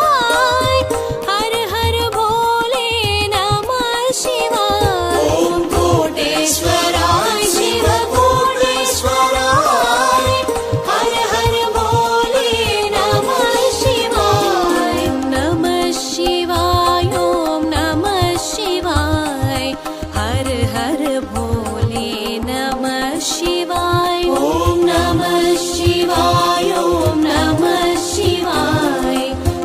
हर हर भोले नमः शिवाय। ॐ कोटेश्वराय शिव कोटेश्वराय हर हर भोले नमः शिवाय। नमः शिवाय ॐ नमः शिवाय हर हर भोले नमः शिवाय। ॐ नमः शिवाय ॐ नमः शिवाय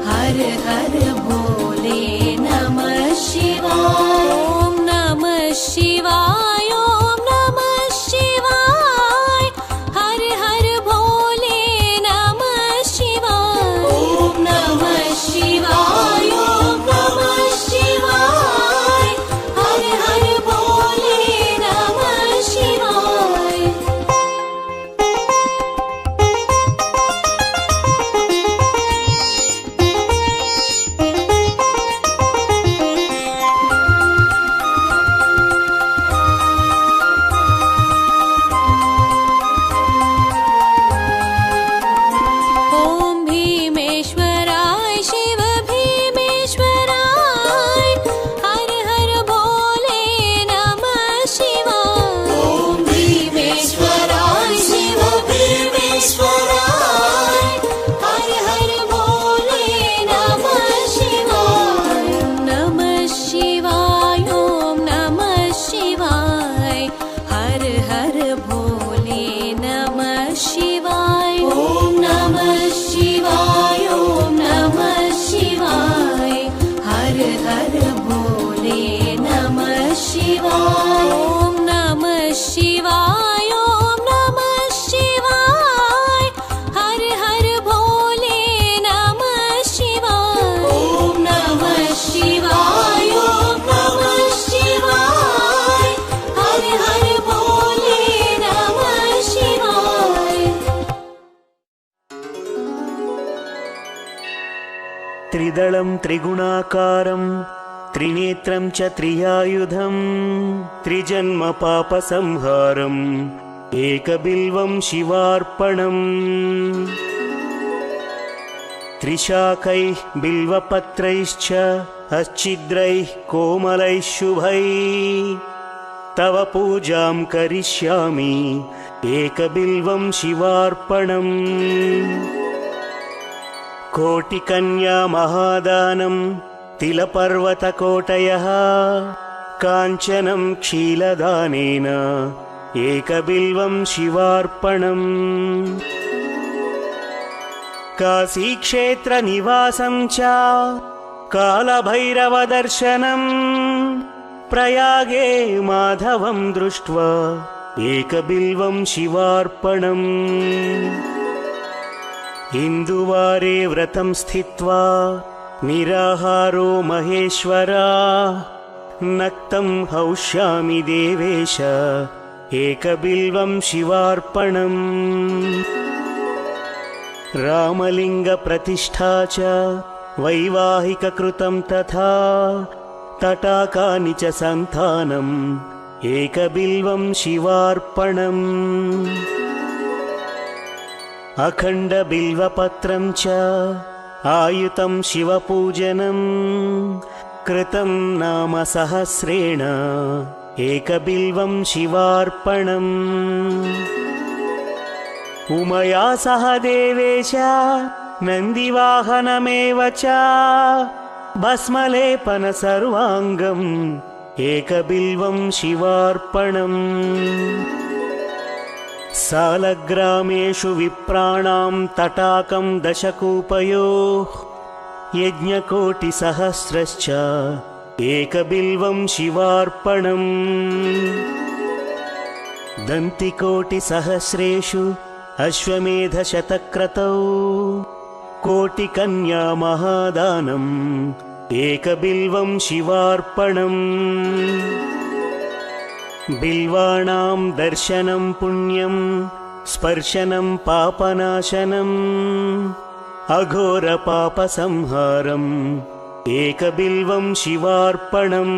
हर हर भोले नमः शिवाय। ॐ नमः शिवाय ॐ नमः शिवाय हर हर भोले नमः शिवाय। ॐ नमः शिवाय ॐ नमः शिवाय हर हर भोले नमः शिवाय। ॐ भीमेश्वराय शिव भीमेश्वराय हर हर भोले नमः शिवाय। ॐ भीमेश्वराय शिव भीमेश्वराय हर हर भोले नमः शिवाय। नमः शिवाय ॐ नमः शिवाय हर हर भोले नमः शिवाय। ॐ नमः शिवाय ॐ नमः शिवाय हर हर भोले नमः शिवाय। ॐ नमः शिवाय ॐ नमः शिवाय हर हर भोले नमः शिवाय। ॐ नमः शिवाय ॐ नमः शिवाय हर हर भोले नमः शिवाय। त्रिदलं त्रिगुणाकारं त्रिनेत्रं च त्रियायुधं त्रिजन्म पापसंहारम् एकबिल्वं शिवार्पणम्। त्रिशाकैः बिल्वपत्रैश्च अच्छिद्रैः कोमलैः शुभैः तव पूजां करिष्यामि एकबिल्वं शिवार्पणम्। कोटिकन्या महादानं तिलपर्वतकोटयः काञ्चनं क्षीलदानेन एकबिल्वं शिवार्पणम्। काशीक्षेत्रनिवासं च कालभैरवदर्शनम् प्रयागे माधवं दृष्ट्वा एकबिल्वं शिवार्पणम्। इन्दुवारे व्रतं स्थित्वा निराहारो महेश्वरा नक्तं हौष्यामि देवेश एकबिल्वं शिवार्पणम्। रामलिङ्गप्रतिष्ठा च वैवाहिककृतं तथा तटाकानि च सन्तानम् एकबिल्वं शिवार्पणम्। अखण्डबिल्वपत्रं च आयुतं शिवपूजनं कृतं नाम सहस्रेण एकबिल्वं शिवार्पणम् उमया सह देवेश नन्दिवाहनमेव च भस्मलेपन सर्वाङ्गम् एकबिल्वं शिवार्पणम् सालग्रामेषु विप्राणां तटाकं दशकूपयोः यज्ञकोटिसहस्रश्च एकबिल्वं शिवार्पणम् दन्तिकोटिसहस्रेषु अश्वमेधशतक्रतौ कोटिकन्या महादानम् एकबिल्वं शिवार्पणम् बिल्वाणां दर्शनं पुण्यं स्पर्शनं पापनाशनम् अघोरपापसंहारम् एकबिल्वं शिवार्पणम्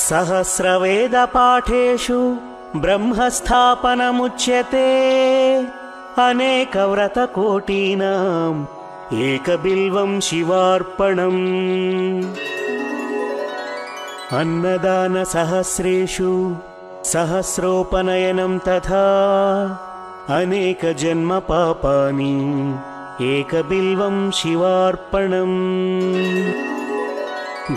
सहस्रवेदपाठेषु ब्रह्मस्थापनमुच्यते अनेकव्रतकोटीनाम् एकबिल्वं शिवार्पणम् अन्नदानसहस्रेषु सहस्रोपनयनं तथा अनेकजन्मपापानि एकबिल्वं शिवार्पणम्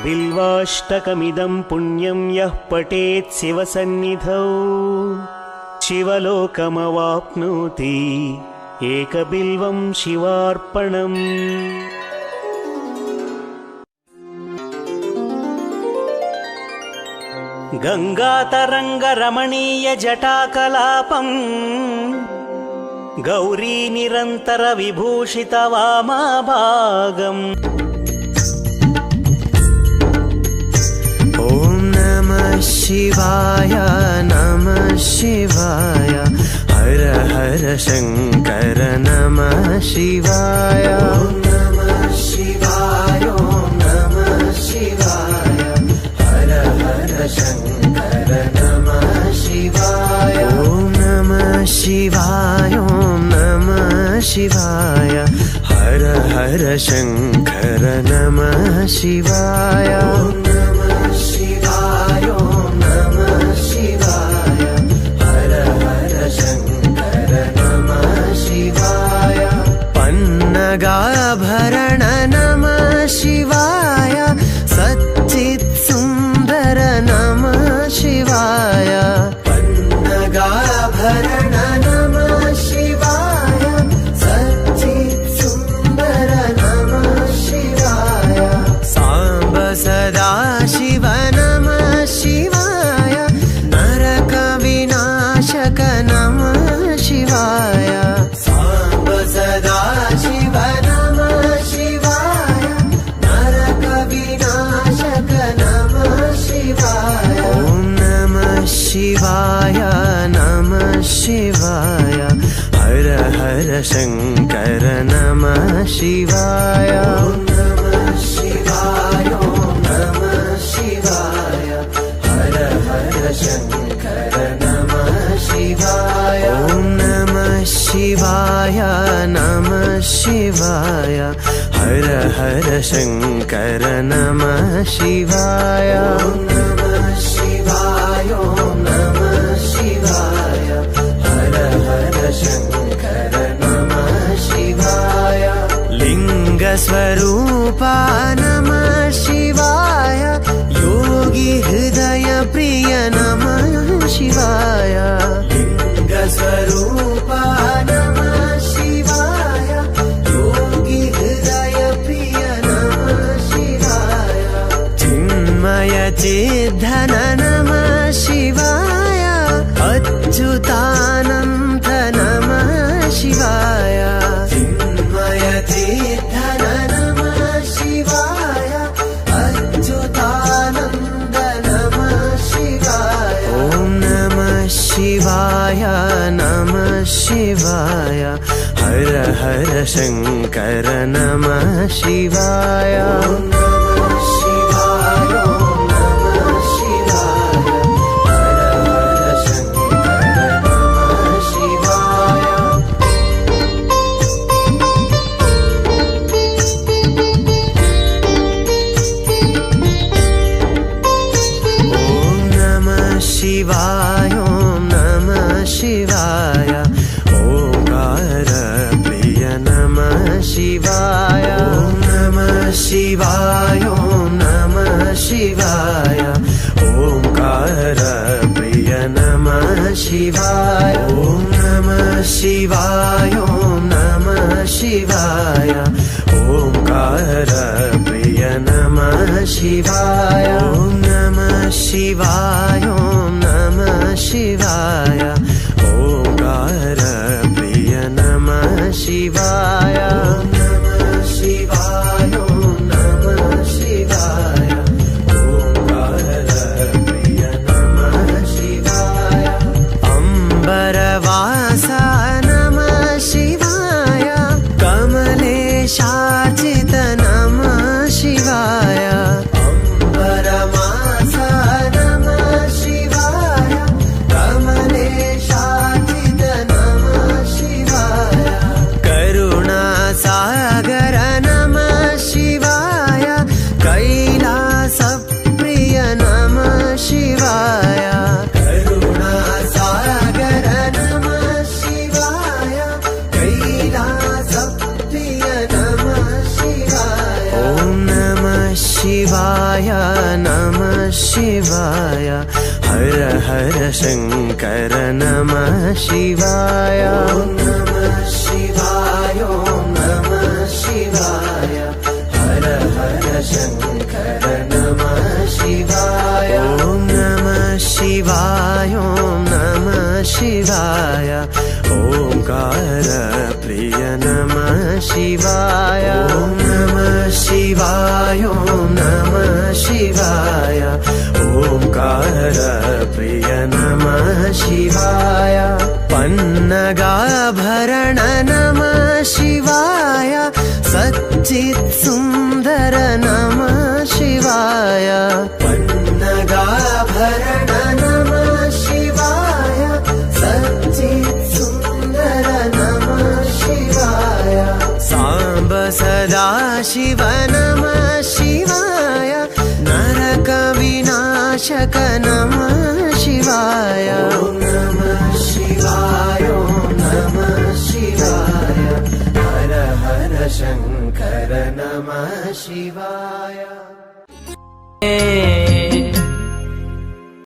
बिल्वाष्टकमिदं पुण्यं यः पठेत् शिवसन्निधौ शिवलोकमवाप्नोति एकबिल्वं शिवार्पणम् गङ्गातरङ्गरमणीयजटाकलापम् गौरीनिरन्तरविभूषितवामाभागम् ॐ नमः शिवाय नमः शिवाय हर हर शङ्कर नमः शिवाय ॐ नमः शिवाय ॐ नमः शिवाय हर हर शङ्कर नमः शिवाय ॐ नमः शिवाय ॐ नमः शिवाय हर हर शङ्कर नमः शिवाय ॐ नमः शिवाय ॐ नमः शिवाय हर हर शङ्कर नमः शिवाय पन्नगाभरण नमः शिवाय सच्चित्सुन्दर नमः शिवाय पन्नगाभरण नमः शिवाय सच्चित्सुन्दर नमः शिवाय साम्ब सदाशिव नमः शिवाय नरकविनाशक नमः शिवाय साम्ब सदाशिव नमः शिवाय नरकविनाशक नमः शिवाय ॐ नमः शिवाय नमः शिवाय हर हर शङ्कर नमः शिवाय ॐ नमः शिवाय ॐ नमः शिवाय हर हर शङ्कर नमः शिवाय ॐ नमः शिवाय नमः शिवाय हर हर शङ्कर नमः शिवाय ॐ नमः शिवाय ॐ नमः शिवाय हर हर शङ्कर नमः शिवाय लिङ्गस्वरूपा नमः शिवाय योगी हृदय प्रिय नमः शिवाय लिङ्गस्वरूपा नमः शिवाय योगी हृदय प्रिय नमः शिवाय चिन्मय चिद्धन नमः शिवाय अच्युतानन्त नमः शिवाय चिन्मय चिद्धन नमः शिवाय अच्युतानन्द नमः शिवाय ॐ नमः शिवाय नमः शिवाय हर हर शङ्कर नमः शिवाय ॐ नमः शिवाय ॐ नमः शिवाय हर हर शङ्कर नमः शिवाय शिवाय ॐ नमः शिवाय ओंकार प्रिय नमः शिवाय ॐ नमः शिवाय ॐ नमः शिवाय ओंकार प्रिय नमः शिवाय ॐ नमः शिवाय ॐ नमः शिवाय ओंकार प्रिय नमः शिवाय ॐ नमः शिवाय ॐ नमः शिवाय ओंकार प्रिय नमः शिवाय ॐ नमः शिवाय ॐ नमः शिवाय ओंकार प्रिय नमः शिवाय अम्बरवासा नमः शिवाय कमलेशार्चित नमः शिवाय अम्बरवासा नमः शिवाय कमलेशार्चित नमः शिवाय करुणासागर नमः शिवाय कैलासप्रिय नमः शिवाय करुणासागर नमः शिवाय कैलासप्रिय नमः शिवाय ॐ नमः शिवाय नमः शिवाय हर हर शंकर नमः शिवाय ॐ नमः शिवाय ॐ नमः शिवाय हर हर शंकर नमः शिवाय ॐ नमः शिवाय ॐ नमः शिवाय ओंकार प्रिय नमः शिवाय ॐ नमः शिवाय ॐ नमः शिवाय ओंकार प्रिय नमः शिवाय पन्नगाभरण नमः शिवाय सच्चित् सुंदर नमः शिवाय पन्नगाभरण नमः शिवाय सच्चित् सुंदर नमः शिवाय सांब सदा शिव नमः शिवाय नरक विनाशक नमः शिवाय ॐ नमः शिवाय ॐ नमः शिवाय हर हर शंकर नमः शिवाय